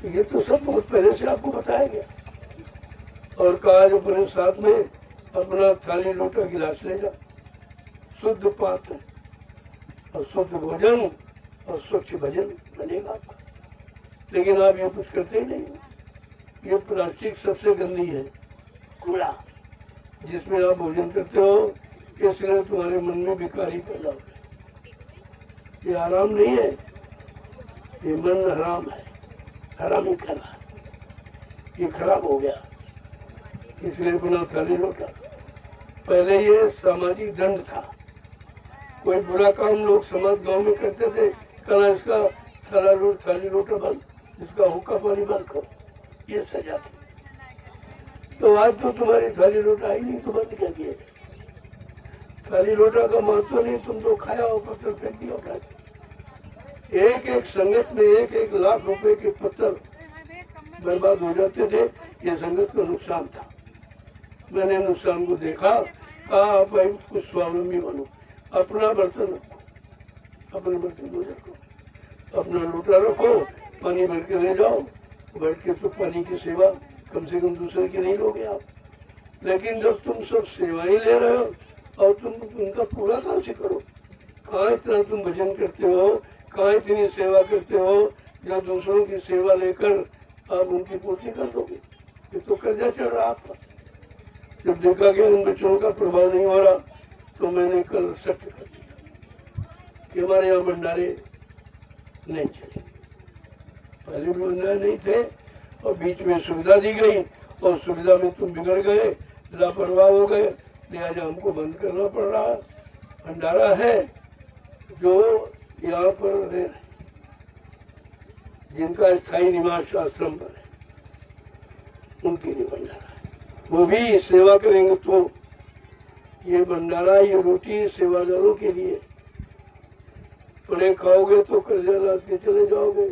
ये तो सब बहुत पहले से आपको बताया गया। और कहा जो अपने साथ में अपना थाली लोटा गिलास ले जा, शुद्ध पात्र और शुद्ध भोजन और स्वच्छ भजन बनेगा आपका। लेकिन आप ये कुछ करते ही नहीं। ये प्लास्टिक सबसे गंदी है, कूड़ा, जिसमें आप भोजन करते हो, इसलिए तुम्हारे मन में विकारी पैदा हो। ये आराम नहीं है, ये मन हराम है, हरामी कर रहा है, ये खराब हो गया। इसलिए अपना थाली लोटा, पहले ये सामाजिक दंड था, कोई बुरा काम लोग समाज गांव में करते थे, कहना इसका थाली लोटा बंद, इसका हुक्का पानी बंद करो, ये सजा थी। तो आज तो तुम्हारी थाली लोटा आई नहीं तो बंद क्या किया? थाली लोटा का महत्व नहीं, तुम तो खाया हो, पत्थर फेंक दिया उठा के। एक एक संगत में 1-1 लाख रुपए के पत्थर बर्बाद हो जाते थे। ये संगत का नुकसान था। मैंने नुकसान को देखा, कहा भाई कुछ स्वावलंबी बनो, अपना बर्तन रखो, अपने बर्तन को रखो, अपना लोटा रखो, पानी भर के ले जाओ, बैठ के तो पानी की सेवा कम से कम दूसरे की नहीं लोगे आप। लेकिन जब तुम सब सेवाएं ले रहे हो और तुम उनका पूरा काम से करो, कहाँ इतना तुम भजन करते हो, कहाँ इतनी सेवा करते हो, जो दूसरों की सेवा लेकर आप उनकी पूर्ति कर दोगे? ये तो कर्जा चढ़ रहा आपका। जब देखा कि उन बच्चों का प्रभाव नहीं हो रहा तो मैंने कल सत्य कर दिया कि हमारे यहाँ भंडारे नहीं चले। पहले भी भंडारे नहीं थे और बीच में सुविधा दी गई और सुविधा में तुम बिगड़ गए, लापरवाह हो गए, लिहाजा हमको बंद करना पड़ रहा है। भंडारा है जो यहाँ पर रह रहे, जिनका स्थायी निवास आश्रम पर है, उनके लिए भंडारा है, वो भी सेवा करेंगे। तो ये भंडारा, ये रोटी सेवादारों के लिए। पड़े खाओगे तो कर्जा लाद के चले जाओगे।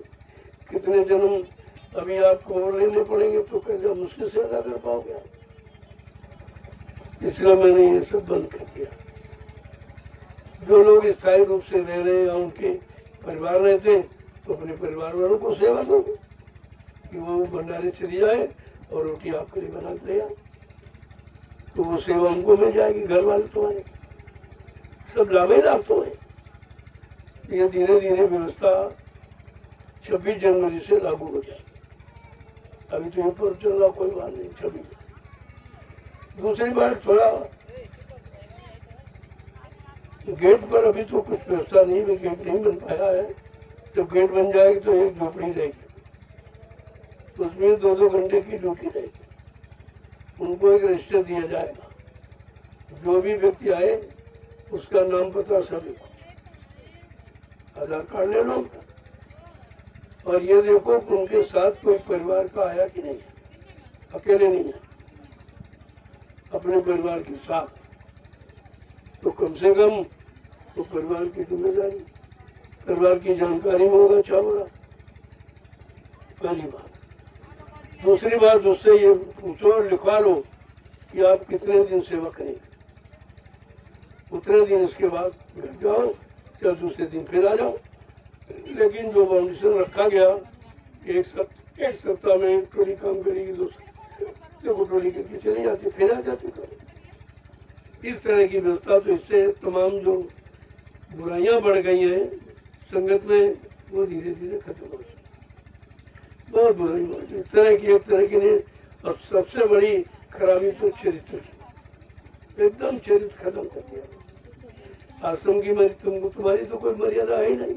कितने जन्म अभी आपको और लेने पड़ेंगे तो कैसे मुश्किल से अदा कर पाओगे आप। इसलिए मैंने ये सब बंद कर दिया। जो लोग स्थायी रूप से रह रहे हैं या उनके परिवार रहते हैं तो अपने परिवार वालों को सेवा दो कि वो भंडारे चली जाए और रोटी आपके लिए बना के ले आए, तो वो सेवा उनको मिल जाएगी। घर वाले तुम्हारे सब लाभेदार तो है। ये धीरे धीरे व्यवस्था 26 जनवरी से लागू हो जाएगी। अभी तो ये पर चल रहा, कोई बात नहीं। 26 दूसरी बात, थोड़ा गेट पर अभी तो कुछ व्यवस्था नहीं है, गेट नहीं बन पाया है। जब गेट बन जाएगी तो एक झोपड़ी रहेगी, उसमें 2-2 घंटे की ड्यूटी रहेगी। उनको एक रजिस्टर दिया जाएगा, जो भी व्यक्ति आए उसका नाम पता सभी, आधार कार्ड ले लो और ये देखो कि उनके साथ कोई परिवार का आया कि नहीं, अकेले नहीं है, अपने परिवार के साथ। तो कम से कम तो परिवार की जिम्मेदारी, परिवार की जानकारी में होगा अच्छा बुरा। पहली बात। दूसरी बात, उससे ये पूछो और लिखवा लो कि आप कितने दिन सेवा करेंगे। उतने दिन इसके बाद घर जाओ या दूसरे दिन फिर आ जाओ। लेकिन जो बाउंडेशन रखा गया, एक सप्ताह में टोली काम करेगी, दूसरे टोली करके चली जाती, फिर आ जाती। इस तरह की व्यवस्था, तो इससे तमाम जो बुराइयां बढ़ गई हैं संगत में, वो धीरे धीरे खत्म हो गई। बहुत बुराई बढ़ गई, एक तरह की नहीं। और सबसे बड़ी खराबी तो चरित्र की, एकदम चरित्र खत्म कर दिया। आश्रम की तुम्हारी तो कोई मर्यादा है ही नहीं,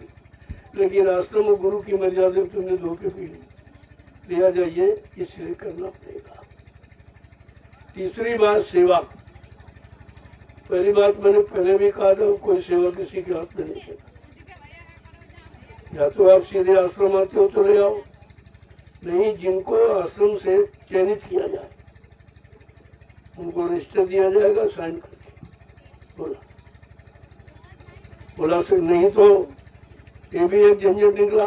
लेकिन आश्रम और गुरु की मर्यादा तुमने धोखे पी ली। लिया जाइए, इसलिए करना पड़ेगा। तीसरी बात, सेवा। पहली बात मैंने पहले भी कहा था, कोई सेवा किसी के हाथ में नहीं है। या तो आप सीधे आश्रम आते हो तो ले आओ, नहीं जिनको आश्रम से चयनित किया जाए उनको रजिस्टर दिया जाएगा साइन करके। बोला सर नहीं तो ये भी एक झंझट निकला।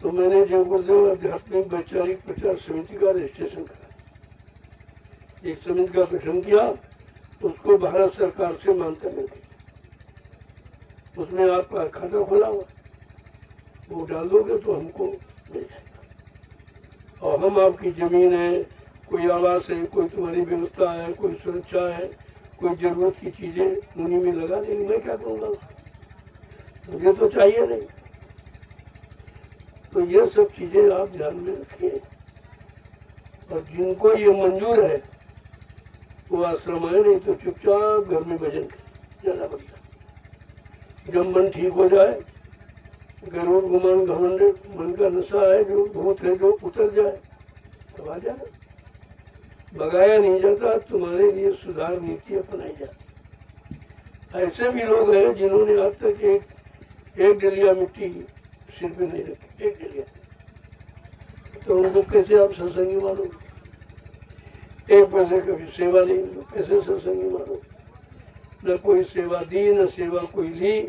तो मैंने जय गुरुदेव आध्यात्मिक वैचारिक प्रचार समिति का रजिस्ट्रेशन करा, एक समिति का गठन किया, उसको भारत सरकार से मान्यता मिल गई। उसमें आपका खाता खुला हुआ, वो डाल दोगे तो हमको मिल जाएगा। और हम आपकी जमीन है, कोई आवास है, कोई तुम्हारी व्यवस्था है, कोई सुरक्षा है, कोई जरूरत की चीजें उन्हीं में लगा देंगे। मैं क्या करूँगा उसको, मुझे तो चाहिए नहीं। तो ये सब चीजें आप ध्यान में रखिए। और जिनको ये मंजूर है वो आश्रम आए, नहीं तो चुपचाप घर में भजन जाना पड़ता। जब मन ठीक हो जाए, गरुड़ गुमान घमंड मन का नशा है, जो भूत है जो उतर जाए, तब आ जाना। भगाया नहीं जाता, तुम्हारे लिए सुधार नीति अपनाई जाती। ऐसे भी लोग हैं जिन्होंने आज तक एक डलिया मिट्टी सिर पे नहीं रखी, एक डलिया। तो उनको कैसे आप सत्संगी मानोगे? एक पैसे कभी सेवा नहीं, तो कैसे सत्संगी मानोगे? न कोई सेवा दी, न सेवा कोई ली,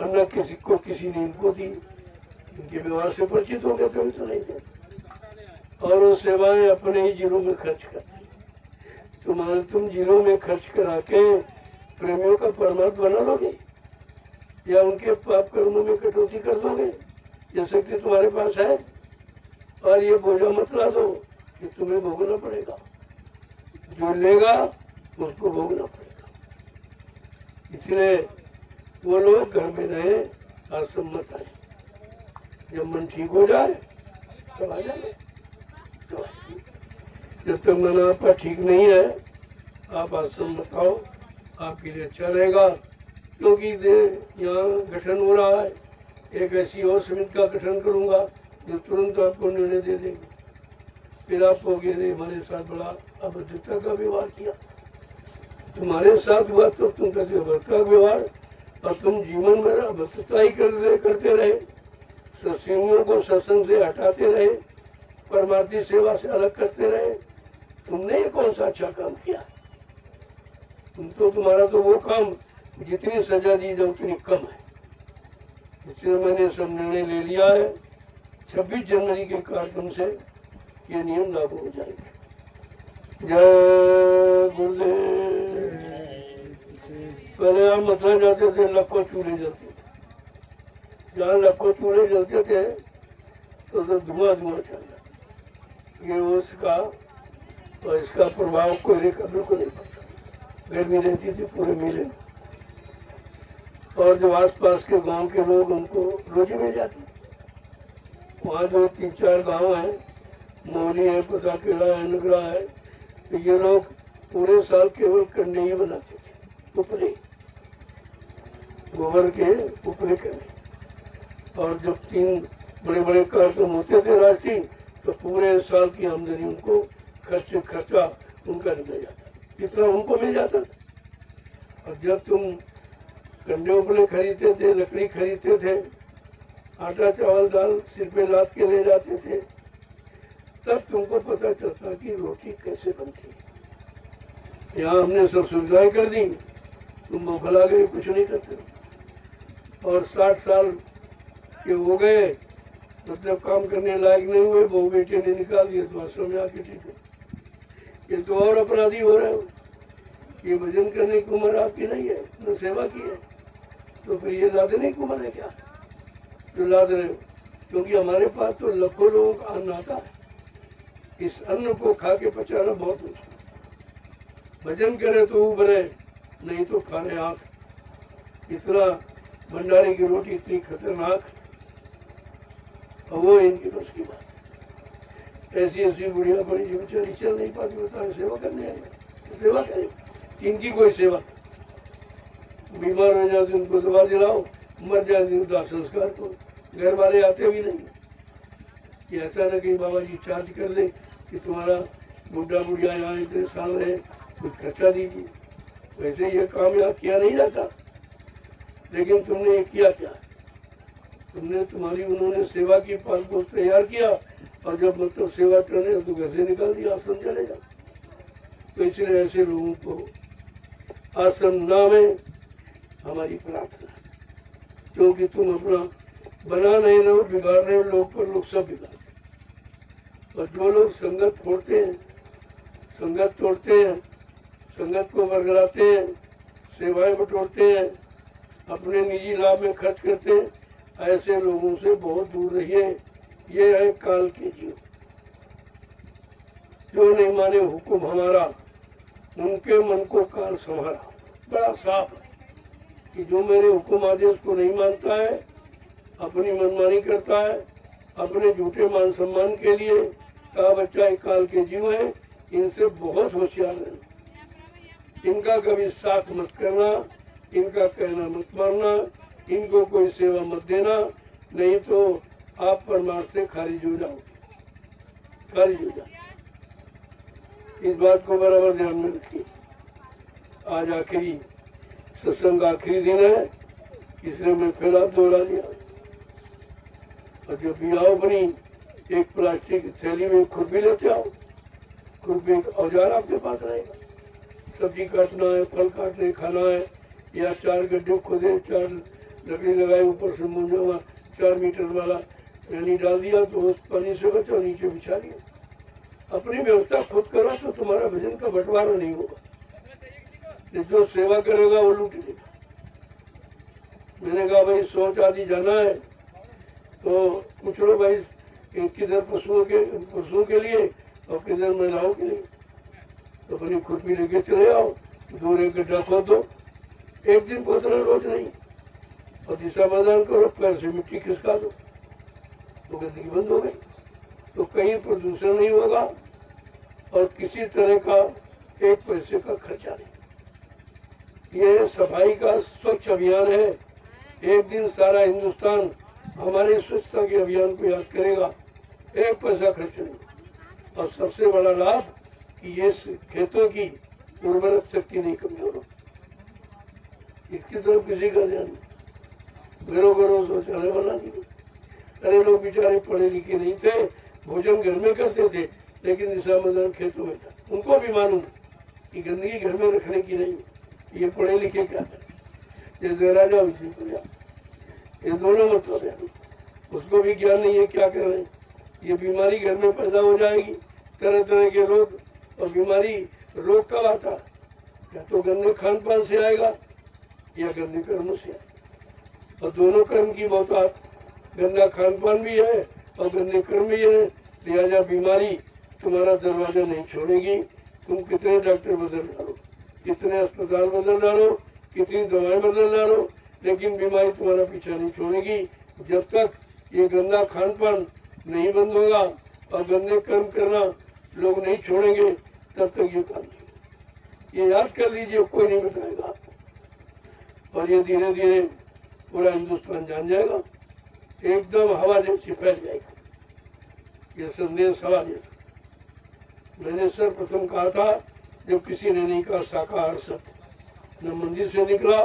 और न किसी को किसी ने इनको दी। इनके व्यवहार से परिचित हो गए, कभी तो नहीं थे। और वो सेवाएं अपने ही जिलों में खर्च करते। तुम जिलों में खर्च करा के प्रेमियों का परमात्मा बना लोगे, या उनके पाप कर्मों में कटौती कर दोगे? ये शक्ति तुम्हारे पास है। और ये बोझा मत ला दो कि तुम्हें भोगना पड़ेगा। जो लेगा उसको भोगना पड़ेगा। इसलिए वो लोग घर में रहे, आश्रम मत आए। जब मन ठीक हो जाए तब आ जाए। जब तक मन आपका ठीक नहीं है, आप आश्रम मत आओ, आपके लिए अच्छा रहेगा। क्योंकि यहाँ गठन हो रहा है, एक ऐसी और समिति का गठन करूँगा जो तुरंत आपको निर्णय दे देगी। फिर आप कहोगे हमारे साथ बड़ा अभद्रता का व्यवहार किया। तुम्हारे साथ हुआ तो तुम कहते हो अभद्रता का व्यवहार, और तुम जीवन में अभद्रता ही करते रहे, सत्संगियों को सत्संग से हटाते रहे, परमार्थी सेवा से अलग करते रहे। तुमने ये कौन सा अच्छा काम किया? तुम्हारा तो वो काम जितनी सजा दी जाए उतनी कम है। इसलिए मैंने सब निर्णय ले लिया है। 26 जनवरी के कार्यक्रम से ये नियम लागू हो जाएंगे। जय गुरुदेव। पहले हम मथुरा जाते थे, लाखों चूल्हे जलते थे। जहाँ लाखों चूल्हे जलते थे तो धुआं धुआं चल रहा। ये उसका और इसका प्रभाव कोयले का बिल्कुल नहीं पड़ता। गर्मी रहती थी पूरे मेले में, और जो आसपास के गांव के लोग उनको रोजी मिल जाती। वहाँ जो 3-4 गांव हैं, मोहनी है, पताकेड़ा है, नगरा है, तो ये लोग पूरे साल केवल कंडे ही बनाते थे, उपले, गोबर के उपले करने। और जब 3 बड़े बड़े कार्यक्रम होते थे राष्ट्रीय, तो पूरे साल की आमदनी उनको खर्चा उनका निकल जाता, इतना उनको मिल जाता था। और जब तुम कंडे उपले खरीदते थे, लकड़ी खरीदते थे, आटा चावल दाल सिर पे लाद के ले जाते थे, तब तुमको पता चलता कि रोटी कैसे बनती है। यहाँ हमने सब सुविधाएं कर दी, तुम बौखला गए, कुछ नहीं करते। और 60 साल के हो गए, मतलब काम करने लायक नहीं हुए, बहू बेटे ने निकाल दिए तो आश्रम में आके ठीक है। ये तो और अपराधी हो रहे हो। ये भजन करने की उम्र आपकी नहीं है, न सेवा की है, तो फिर ये लादने की उम्र है क्या जो लाद रहे हो? क्योंकि हमारे पास तो लाखों लोगों का अन्न आता है। इस अन्न को खा के पचाना बहुत मुश्किल। भजन करे तो उभरे, नहीं तो खाने आँख। इतना भंडारे की रोटी इतनी खतरनाक, और वो इनकी बस की बात। ऐसी ऐसी बुढ़िया बड़ी जो बेचारी चल नहीं पाती, बताए सेवा करने आई, तो सेवा करें। इनकी कोई सेवा, बीमार हो जाते उनको दवा दिलाओ, मर जाते उनका संस्कार करो। घर वाले आते भी नहीं कि ऐसा ना कि बाबा जी चार्ज कर दे कि तुम्हारा बुढ़ा बुढ़िया यहाँ इतने साल रहे, कुछ खर्चा दीजिए। वैसे ये काम यहाँ किया नहीं जाता, लेकिन तुमने ये किया क्या? तुमने तुम्हारी उन्होंने सेवा की, पाल पोस तैयार किया, और जब मतलब सेवा करने तो घर से निकाल दिया, आश्रम चले जाओ। तो इसलिए ऐसे लोगों को आश्रम ना में हमारी प्रार्थना, क्योंकि तुम अपना बना नहीं रहो, बिगाड़ रहे हो लोग पर, लोग सब बिगाड़ते। और जो लोग संगत फोड़ते हैं, संगत तोड़ते हैं, संगत को बरगलाते हैं, सेवाएं बटोरते हैं, अपने निजी लाभ में खर्च करते हैं, ऐसे लोगों से बहुत दूर रहिए। ये है काल के जीव। जो नहीं माने हुक्म हमारा, उनके मन को काल संभाला। बड़ा साफ कि जो मेरे हुक्म आदेश को नहीं मानता है, अपनी मनमानी करता है, अपने झूठे मान सम्मान के लिए, का बच्चा एक काल के जीव है। इनसे बहुत होशियार रहना। इनका कभी साथ मत करना, इनका कहना मत मानना, इनको कोई सेवा मत देना, नहीं तो आप परमार्थ से खारिज हो जाओगे, खारिज हो जाओगे। इस बात को बराबर ध्यान में रखिए। आज आखिरी सत्संग आखिरी दिन है, इसलिए मैं फिर आप दोहरा दिया। और जब भी आओ, अपनी एक प्लास्टिक थैली में खुरपी लेते आओ। खुरपी एक औजार आपके पास रहेगा। सब्जी काटना है, फल काटने खाना है, या 4 गड्ढे खोदे, 4 लकड़ी लगाए, ऊपर से मुंजा 4 मीटर वाला पानी डाल दिया, तो उस पानी से बचो, नीचे बिछा दिया। अपनी व्यवस्था खुद करो तो तुम्हारा भजन का बंटवारा नहीं होगा। जो सेवा करेगा वो लूट लेगा। मैंने कहा भाई शौच आदि जाना है तो पूछ लो भाई किधर पशुओं के लिए और किधर महिलाओं के लिए। तो अपनी खुरपी लेके चले आओ, दूर एक गड्ढा खोदो, एक दिन खोदना, रोज नहीं, और दिशा मैदान करो, पैर से मिट्टी खिसका दो, तो गंदगी बंद हो गई। तो कहीं प्रदूषण नहीं होगा और किसी तरह का 1 पैसे का खर्चा नहीं। यह सफाई का स्वच्छ अभियान है। एक दिन सारा हिंदुस्तान हमारे स्वच्छता के अभियान को याद करेगा, 1 पैसा खर्च नहीं। और सबसे बड़ा लाभ कि ये खेतों की उर्वरक शक्ति नहीं कमजोर हो, इसकी तरफ किसी का ध्यान नहीं। घरों घरों शौचालय बना दिए। अरे लोग बेचारे पढ़े लिखे नहीं थे, भोजन घर में करते थे, लेकिन दिशा मैदान खेतों में था। उनको भी मालूम कि गंदगी घर में रखने की नहीं, ये पढ़े लिखे क्या है, जैसे राजा विजय, ये दोनों मतलब है। उसको भी ज्ञान नहीं है क्या कर रहे हैं। ये बीमारी घर में पैदा हो जाएगी, तरह तरह के रोग। और बीमारी रोग कब आता है? या तो गंदे खान पान से आएगा या गंदे कर्मों से आएगा। और दोनों कर्म की बहुतायत, गंदा खान पान भी है और गंदे कर्म भी है। लिहाजा बीमारी तुम्हारा दरवाजा नहीं छोड़ेगी। तुम कितने डॉक्टर बदल डालो, कितने अस्पताल बदल डालो, कितनी दवाएं बदल डालो, लेकिन बीमारी तुम्हारा पीछा नहीं छोड़ेगी। जब तक ये गंदा खान पान नहीं बंद होगा और गंदे कर्म करना लोग नहीं छोड़ेंगे, तब तक ये काम नहीं। ये याद कर लीजिए, कोई नहीं बताएगा आपको। और ये धीरे धीरे पूरा हिंदुस्तान जान जाएगा, एकदम हवा जैसी फैल जाएगा ये संदेश, हवा जैसा। मैंने सर्वप्रथम कहा था, जब किसी ने नहीं कहा शाकाहार सत्य, न मंदिर से निकला,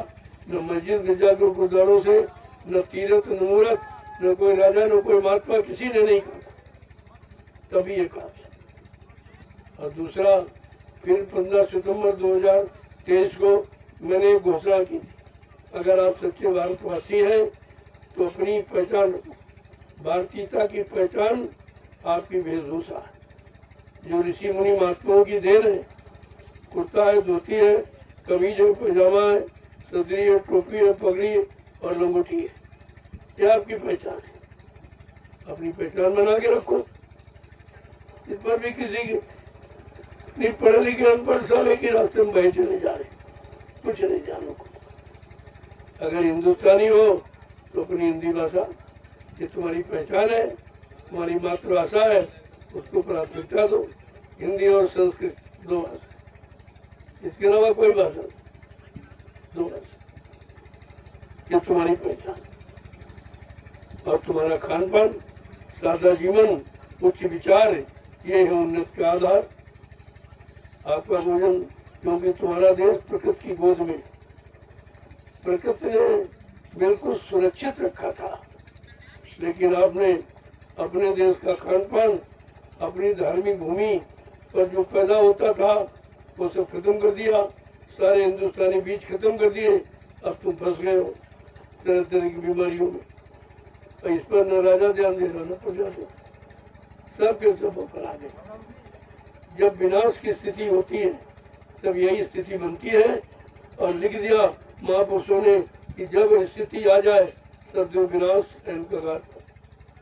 न मस्जिद गिरजा गुरुद्वारों से, न तीर्थ न मूर्त, न कोई राजा न कोई महात्मा, किसी ने नहीं कहा, तभी ये कहा। और दूसरा, फिर 15 सितंबर 2023 को मैंने घोषणा की थी, अगर आप सच्चे भारतवासी हैं तो अपनी पहचान, भारतीयता की पहचान आपकी वेशभूषा है, जो ऋषि मुनि महात्माओं की देन है। कुर्ता है, धोती है, कमीज है, पैजामा है, सदरी है, टोपी है, पगड़ी है और लंगोटी है, यह आपकी पहचान है। अपनी पहचान बना के रखो। इस पर भी किसी की नहीं पढ़े लिखे अनपढ़ साले के रास्ते में बहे चले जा रहे, कुछ नहीं जानो को। अगर हिंदुस्तानी हो तो अपनी हिंदी भाषा, ये तुम्हारी पहचान है, तुम्हारी मातृभाषा है, उसको प्राथमिकता दो। हिंदी और संस्कृत दो भाषा, इसके अलावा कोई भाषा नहीं, दो भाषा, ये तुम्हारी पहचान। और तुम्हारा खान पान, सादा जीवन, उच्च विचार, ये है उन्नत का आधार। आपका भोजन, क्योंकि तुम्हारा देश प्रकृति की गोद में, प्रकृति ने बिल्कुल सुरक्षित रखा था, लेकिन आपने अपने देश का खान पान, अपनी धार्मिक भूमि पर जो पैदा होता था वो सब खत्म कर दिया, सारे हिंदुस्तानी बीज खत्म कर दिए। अब तुम फंस गए हो तरह तरह की बीमारियों में। और इस पर न राजा ध्यान दे रहा, न प्रजा दे, सब के सब होकर आ गए। जब विनाश की स्थिति होती है तब यही स्थिति बनती है। और लिख दिया महापुरुषों ने कि जब स्थिति आ जाए तब जो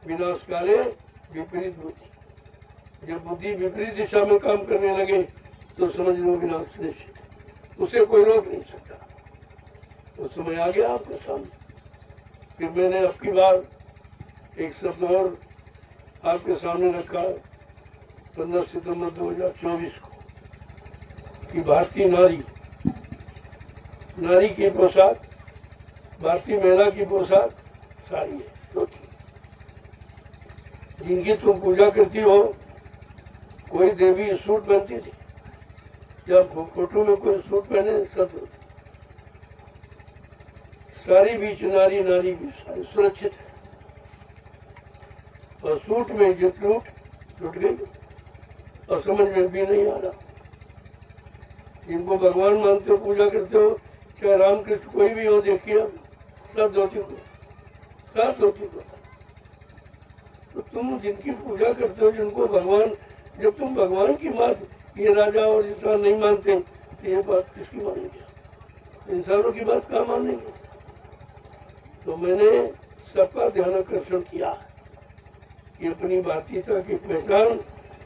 विनाश काले विपरीत बुद्धि, जब बुद्धि विपरीत दिशा में काम करने लगे तो समझ लो विनाश निश्चित, उसे कोई रोक नहीं सकता। तो समय आ गया आपके सामने। फिर मैंने आपकी बार एक शब्द और आपके सामने रखा 15 सितंबर 2024 को कि भारतीय नारी की पोशाक, भारतीय महिला की पोशाक साड़ी है, धोती। जिनकी तुम पूजा करती हो, कोई देवी सूट पहनती थी, जब फोटो में कोई सूट पहने सब सारी बीच नारी, नारी भी सारी सुरक्षित है। और सूट में इज्जत लूट गई और समझ में भी नहीं आ रहा। जिनको भगवान मानते हो, पूजा करते हो, चाहे रामकृष्ण कोई भी हो, देखिए सब धोती को, सब धोती को। तो तुम जिनकी पूजा करते हो, जिनको भगवान, जब तुम भगवान की बात ये राजा और इंसान नहीं मानते तो ये बात किसकी मानेंगे? इंसानों की बात कहाँ मानेंगे? तो मैंने सबका ध्यान आकर्षण किया कि अपनी भारतीयता की पहचान,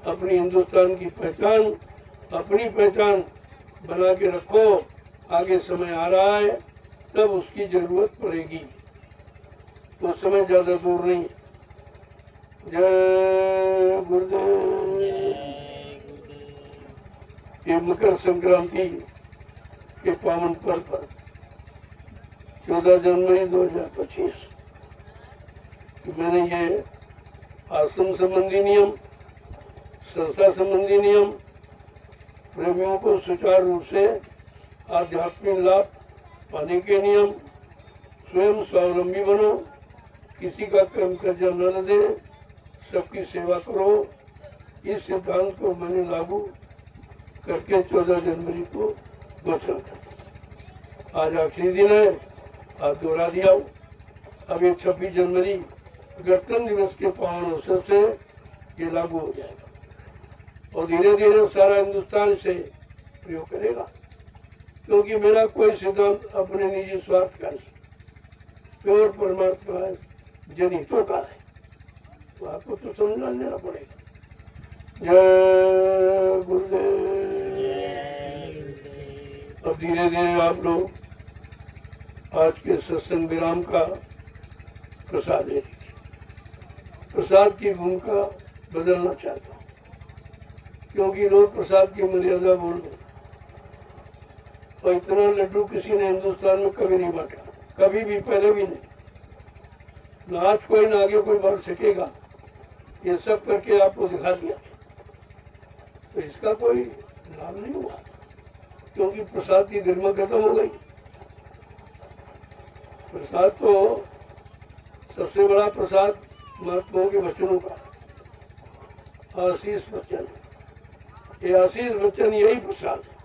अपनी हिंदुस्तान की पहचान, अपनी पहचान बना के रखो। आगे समय आ रहा है तब उसकी जरूरत पड़ेगी, वो समय ज्यादा दूर नहीं। जय गुरुदेव। ये मकर संक्रांति के पावन पर्व पर 14 जनवरी 2025 मैंने ये आश्रम संबंधी नियम, संस्था संबंधी नियम, प्रेमियों को सुचारू रूप से आध्यात्मिक लाभ पाने के नियम, स्वयं स्वावलंबी बनो, किसी का कर्म कर्जा न दे, सबकी सेवा करो, इस सिद्धांत को मैंने लागू करके 14 जनवरी को घोषणा कर। आज आखिरी दिन है, आज दोहरा दिया। अब ये 26 जनवरी गणतंत्र दिवस के पावन अवसर से ये लागू हो जाएगा और धीरे धीरे सारा हिंदुस्तान से प्रयोग करेगा, क्योंकि मेरा कोई सिद्धांत अपने निजी स्वार्थ का नहीं, प्योर परमात्मा जनहितों का है, तो आपको तो समझना लेना पड़ेगा। जय गुरुदेव। अब धीरे धीरे आप लोग आज के सत्संग विराम का प्रसाद ले लीजिए। प्रसाद की भूमिका बदलना चाहता हूँ, क्योंकि लोग प्रसाद की मर्यादा बोल दो, और इतना लड्डू किसी ने हिंदुस्तान में कभी नहीं बांटा, कभी भी, पहले भी नहीं, ना आज कोई ना आगे कोई बांट सकेगा। ये सब करके आपको दिखा दिया, तो इसका कोई लाभ नहीं हुआ, क्योंकि प्रसाद की गरिमा खत्म हो गई। प्रसाद तो सबसे बड़ा प्रसाद महात्माओं के वचनों का, आशीष वचन, ये आशीष वचन यही प्रसाद है।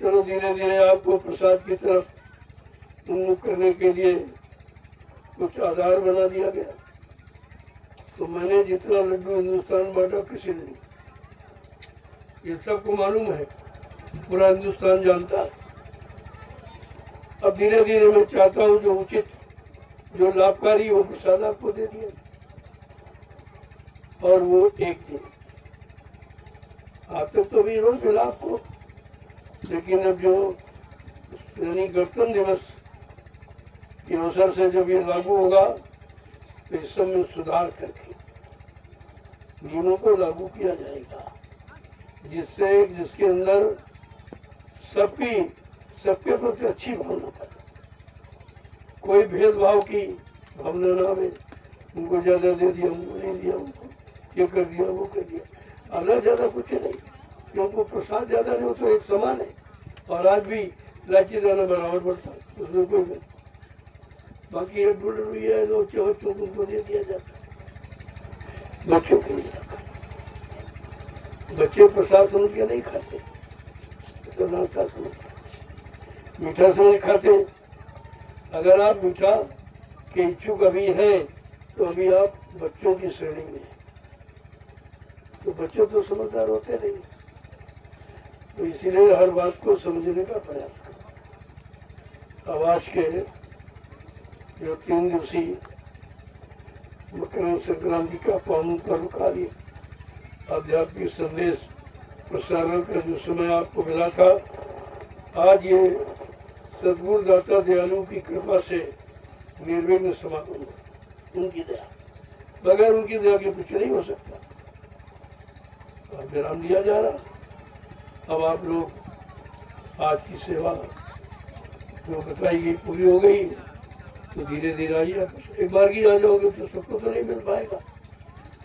चलो धीरे धीरे आपको प्रसाद की तरफ उन्मुख करने के लिए कुछ आधार बना दिया गया। तो मैंने जितना लड्डू हिंदुस्तान बांटा किसी ने नहीं, ये सबको मालूम है, पूरा हिंदुस्तान जानता है। अब धीरे धीरे मैं चाहता हूँ जो उचित, जो लाभकारी वो प्रसाद आपको दे दिया, और वो एक दिन आप तक तो भी रोज मिला आपको, लेकिन अब जो यानी गणतंत्र दिवस के अवसर से जब ये लागू होगा तो इस सब में सुधार करके नियमों को लागू किया जाएगा, जिससे जिसके अंदर सबके प्रति अच्छी भावना पैदा, कोई भेदभाव की भावना ना आवे, उनको ज्यादा दे दिया, उनको नहीं दिया, उनको ये कर दिया, वो कर दिया, आधा ज्यादा कुछ नहीं, क्योंकि प्रसाद ज्यादा नहीं हो तो एक समान है। और आज भी इलायची दाना बराबर बढ़ता है, उसमें कोई नहीं। बाकी एक बुढ़ हुई है, दो बच्चों को उनको दे दिया जाता है, बच्चों को नहीं जाता। बच्चे प्रसाद समझ के नहीं खाते, तो नाश्ता समझ के, मीठा समझ खाते। अगर आप मीठा के इच्छुक अभी हैं तो अभी आप बच्चों की श्रेणी में हैं, तो बच्चे तो समझदार होते नहीं, तो इसीलिए हर बात को समझने का प्रयास करें। अब आज के जो 3 दिवसीय मकर संक्रांति का पावन पर्व कार्य आध्यात्मिक संदेश प्रसारण का जो समय आपको मिला था, आज ये सद्गुरु दाता दयालु की कृपा से निर्विघ्न समापन हुआ। उनकी दया, बगैर उनकी दया के कुछ नहीं हो सकता। और विराम दिया जा रहा। अब आप लोग आज की सेवा जो बताई गई पूरी हो गई, तो धीरे धीरे आइए। एक बार की आ जाओगे तो सबको तो नहीं मिल पाएगा,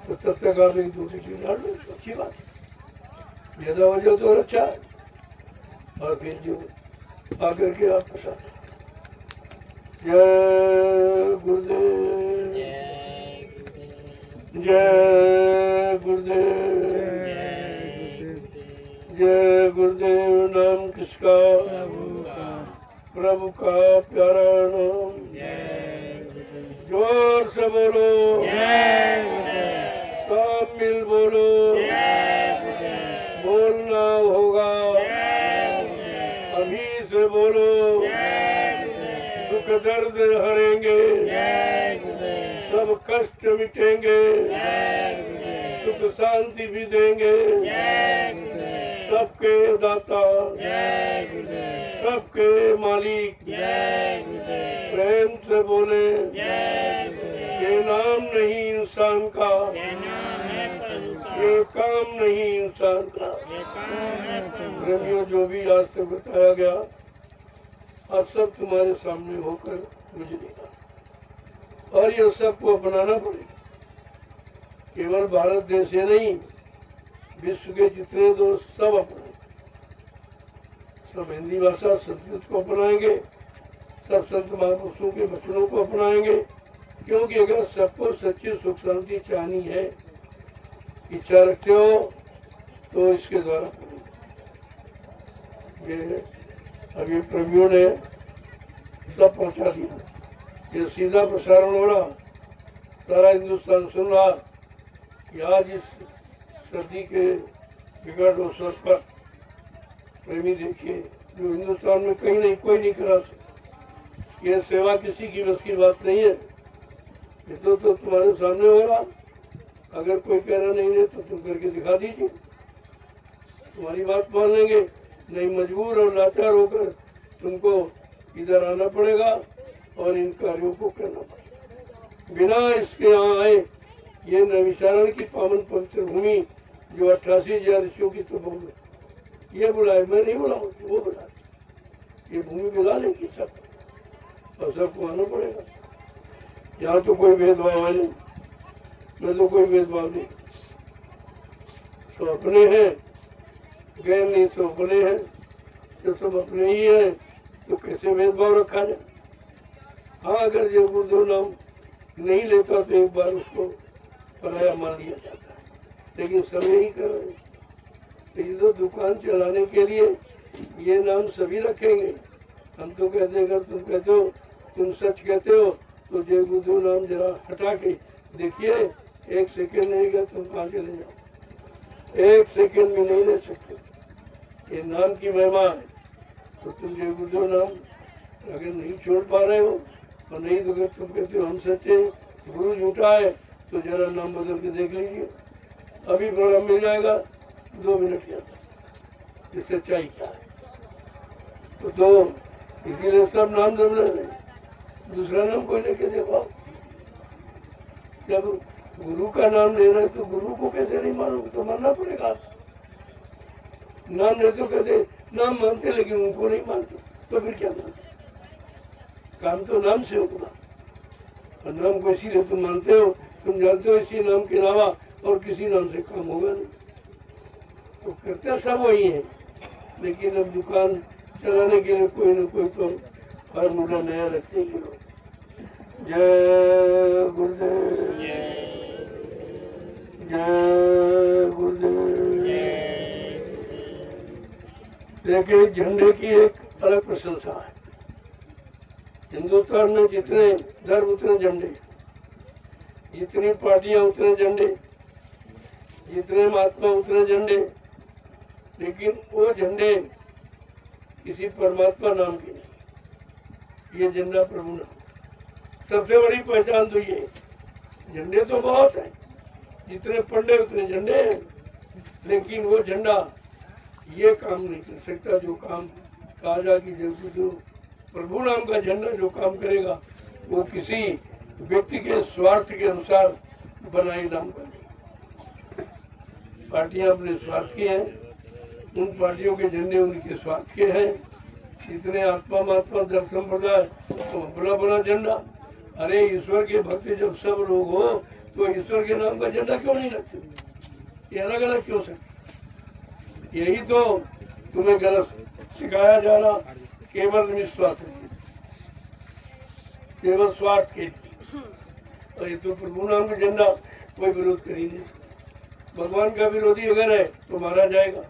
तो तब तक आप एक दूसरी चीज डाल लो, अच्छी बात है। ज्यादा हो जाओ तो अच्छा है। और फिर जो आकर के आपके साथ जय गुरुदेव, जय गुरुदेव, जय गुरुदेव। नाम किसका? प्रभु का प्यारा नाम। जोर से बोलो, सब मिल बोलो, बोलना होगा, अभी से बोलो। दुख दर्द हरेंगे, सब कष्ट मिटेंगे, सुख शांति भी देंगे। सबके दाता, सबके मालिक, प्रेम से बोले। ये नाम नहीं इंसान का, ये काम नहीं इंसान का। प्रेमियों, जो भी आज तक बताया गया, अब सब तुम्हारे सामने होकर गुजरेगा, और ये सबको अपनाना पड़ेगा। केवल भारत देश ही नहीं, विश्व के जितने दोस्त सब अपनाएंगे, सब हिंदी भाषा संस्कृत को अपनाएंगे, सब संत महापुरुषों के वचनों को अपनाएंगे। क्योंकि अगर सबको सच्ची सुख शांति चाहनी है, इच्छा रखते हो, तो इसके द्वारा ये अभी प्रभुओं ने सब पहुंचा दिया। ये सीधा प्रसारण हो रहा, सारा हिंदुस्तान सुन रहा कि आज इस सर्दी के बिगड़ अवसर पर प्रेमी देखिए जो हिंदुस्तान में कहीं नहीं कोई नहीं करा सकता। यह सेवा किसी की बस की बात नहीं है। ये तो तुम्हारे सामने हो रहा। अगर कोई कहना नहीं है तो तुम करके दिखा दीजिए, तुम्हारी बात मान लेंगे। नहीं मजबूर और लाचार होकर तुमको इधर आना पड़ेगा और इन कार्यों को करना पड़ेगा। बिना इसके यहाँ आए ये नैमिषारण्य की पावन पवित्र भूमि जो 88,000 ऋषियों की तो भूमि, ये बुलाए, मैं नहीं बुलाऊँ, वो बुलाए। ये भूमि बुला लेगी सब और सबको आना पड़ेगा। यहाँ तो कोई भेदभाव है नहीं, मैं तो कोई भेदभाव नहीं। तो अपने हैं, गैर नहीं तो अपने हैं। जब सब अपने ही हैं तो कैसे भेदभाव रखा जाए। हाँ, अगर जो गुरुदेव नाम नहीं लेता तो एक बार उसको पराया मान लिया जाता है, लेकिन सब यही कर रहे हैं। तो ये तो दुकान चलाने के लिए ये नाम सभी रखेंगे। हम तो कहते हैं, अगर तुम कहते हो, तुम सच कहते हो तो जय गुरुदेव नाम जरा हटा के देखिए, 1 सेकेंड नहीं गया तुम कहाँ चले जाओ। 1 सेकेंड में नहीं ले सकते। ये नाम की महिमा है। तो तुम जय गुरुदेव नाम अगर नहीं छोड़ पा रहे हो और नहीं तो अगर तुम कहते हो हम सच्चे, गुरु झूठा है, तो जरा नाम बदल के देख लीजिए। अभी प्रोग्राम मिल जाएगा 2 मिनट के अंदर कि सच्चाई क्या है। तो इसीलिए सब नाम जब रहे, दूसरा नाम कोई लेके देखो। जब गुरु का नाम ले रहे तो गुरु को कैसे नहीं मानोगे, तो मानना पड़ेगा। नाम लेते कहते नाम मानते लेकिन उनको नहीं मानते, तो फिर क्या मानते। काम तो नाम से होगा और नाम को इसीलिए तुम मानते हो, तुम जानते हो इसी नाम के अलावा और किसी नाम से काम होगा नहीं। तो करते सब वही है, लेकिन अब दुकान चलाने के लिए कोई ना कोई तो फार्मूला नया रखते ही लोग। जय गुरुदेव, जय गुरुदेव। देखिए, झंडे की एक अलग प्रशंसा है। हिंदुस्तान में जितने धर्म उतने झंडे, जितनी पार्टियां उतने झंडे, जितने महात्मा उतने झंडे, लेकिन वो झंडे किसी परमात्मा नाम की नहीं। ये झंडा प्रभु नाम। सबसे बड़ी पहचान तो ये, झंडे तो बहुत हैं, जितने पंडे उतने झंडे हैं, लेकिन वो झंडा ये काम नहीं कर सकता जो काम कहा जा कि जो प्रभु नाम का झंडा जो काम करेगा वो किसी व्यक्ति के स्वार्थ के अनुसार बनाए नाम का नहीं। पार्टियां अपने स्वार्थ की हैं, उन पार्टियों के झंडे उनके स्वार्थ के हैं। इतने आत्मा महात्मा जब संप्रदाय तो अपना बना झंडा। अरे ईश्वर के भक्ति जब सब लोग हो तो ईश्वर के नाम का झंडा क्यों नहीं लगते? ये अलग अलग क्यों सकते? यही तो तुम्हें गलत सिखाया जा रहा, केवल निस्वार्थ, केवल स्वार्थ के लिए। और ये तो प्रभु नाम का झंडा कोई विरोध कर ही नहीं सकता। भगवान का विरोधी अगर है तो मारा जाएगा,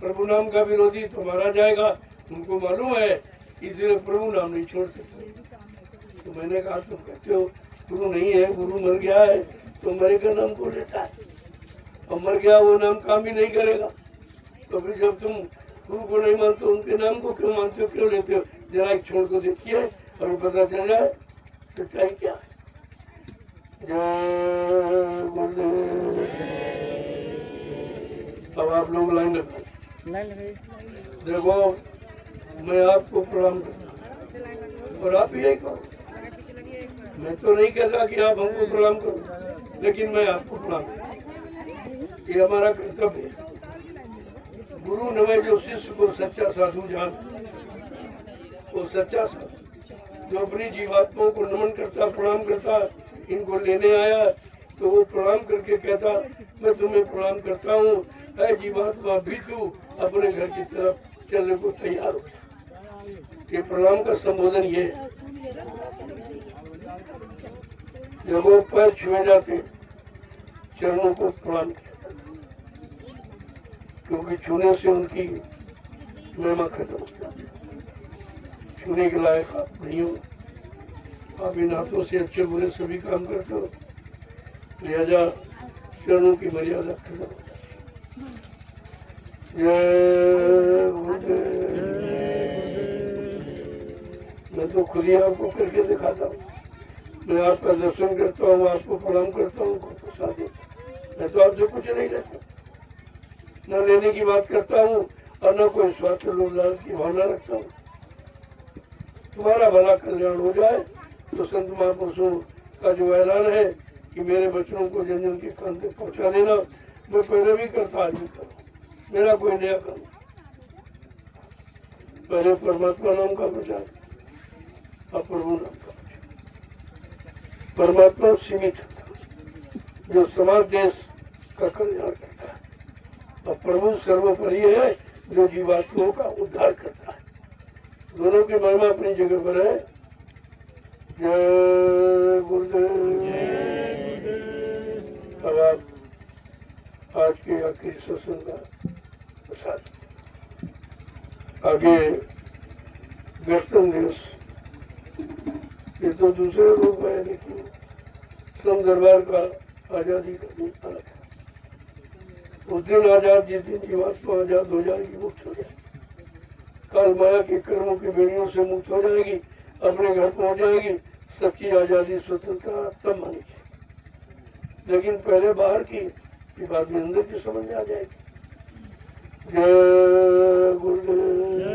प्रभु नाम का विरोधी तो मारा जाएगा। उनको मालूम है, इसलिए प्रभु नाम नहीं छोड़ सकते। तो मैंने कहा, तुम कहते हो गुरु नहीं है, गुरु मर गया है, तो मरे का नाम को लेता है और मर गया वो नाम काम भी नहीं करेगा। तो फिर जब तुम गुरु को नहीं मानते, उनके नाम को क्यों मानते हो, क्यों लेते हो? जरा एक छोड़ को देखिए और पता चल जाए सच्चाई क्या है। जय गुरुदेव। अब आप लोग लाइन लगाइए। देखो, मैं आपको प्रणाम करता और आप यही करो। मैं तो नहीं कहता कि आप हमको प्रणाम करो, लेकिन मैं आपको प्रणाम करता। ये हमारा कर्तव्य है। गुरु नवे जो शिष्य को सच्चा साधु जान, वो सच्चा साधु जो अपनी जीवात्माओं को नमन करता, प्रणाम करता, इनको लेने आया तो वो प्रणाम करके कहता, मैं तुम्हें प्रणाम करता हूँ, है जीवात्मा भी तू अपने घर की तरफ चलने को तैयार हो। ये प्रणाम का संबोधन ये है। जब वो पैर छुए जाते, चरणों को प्रणाम किया, क्योंकि छूने से उनकी महिमा खत्म हो जाती। छूने के लायक आप नहीं हो, आप इन हाथों से अच्छे बुरे सभी काम करते हो, लिहाजा चरणों की मर्यादा खत्म हो जाती है। जय गुरुदेव। मैं तो खुद ही आपको करके दिखाता हूँ, मैं आपका दर्शन करता हूँ, आपको प्रणाम करता हूँ, प्रसाद देता हूँ। मैं तो आपसे कुछ नहीं लेता, न लेने की बात करता हूँ और न कोई स्वार्थ लोभ लालच की भावना रखता हूँ। तुम्हारा भला कल्याण हो जाए तो संत महापुरुषों का जो ऐलान है कि मेरे बच्चों को जन जन के कान तक पहुँचा देना, मैं पहले भी करता आज भी करूँ, मेरा कोई नया काम। पहले परमात्मा नाम का प्रचार, अब प्रभु नाम का प्रचार। परमात्मा सीमित होता जो समाज देश का कल्याण करता है, और प्रभु सर्वोपरि है जो जीवात्माओं का उद्धार करता है। दोनों की महिमा अपनी जगह पर है। जय गुरुदेव। अब आप आज के आखिरी सत्संग का प्रसाद। आगे गणतंत्र दिवस, ये तो दूसरे रूप में, लेकिन सम दरबार का आजादी का दिन अलग है। उस दिन आजाद, जिस दिन जीवात्मा आजाद हो जाएगी, मुक्त हो जाएगी, काल माया के कर्मों की बेड़ियों से मुक्त हो जाएगी, अपने घर पहुंच जाएगी, सच्ची आजादी स्वतंत्रता तब मानेगी। लेकिन पहले बाहर की, बाद में अंदर की समझ में आ जाएगी। जय गुरुदेव।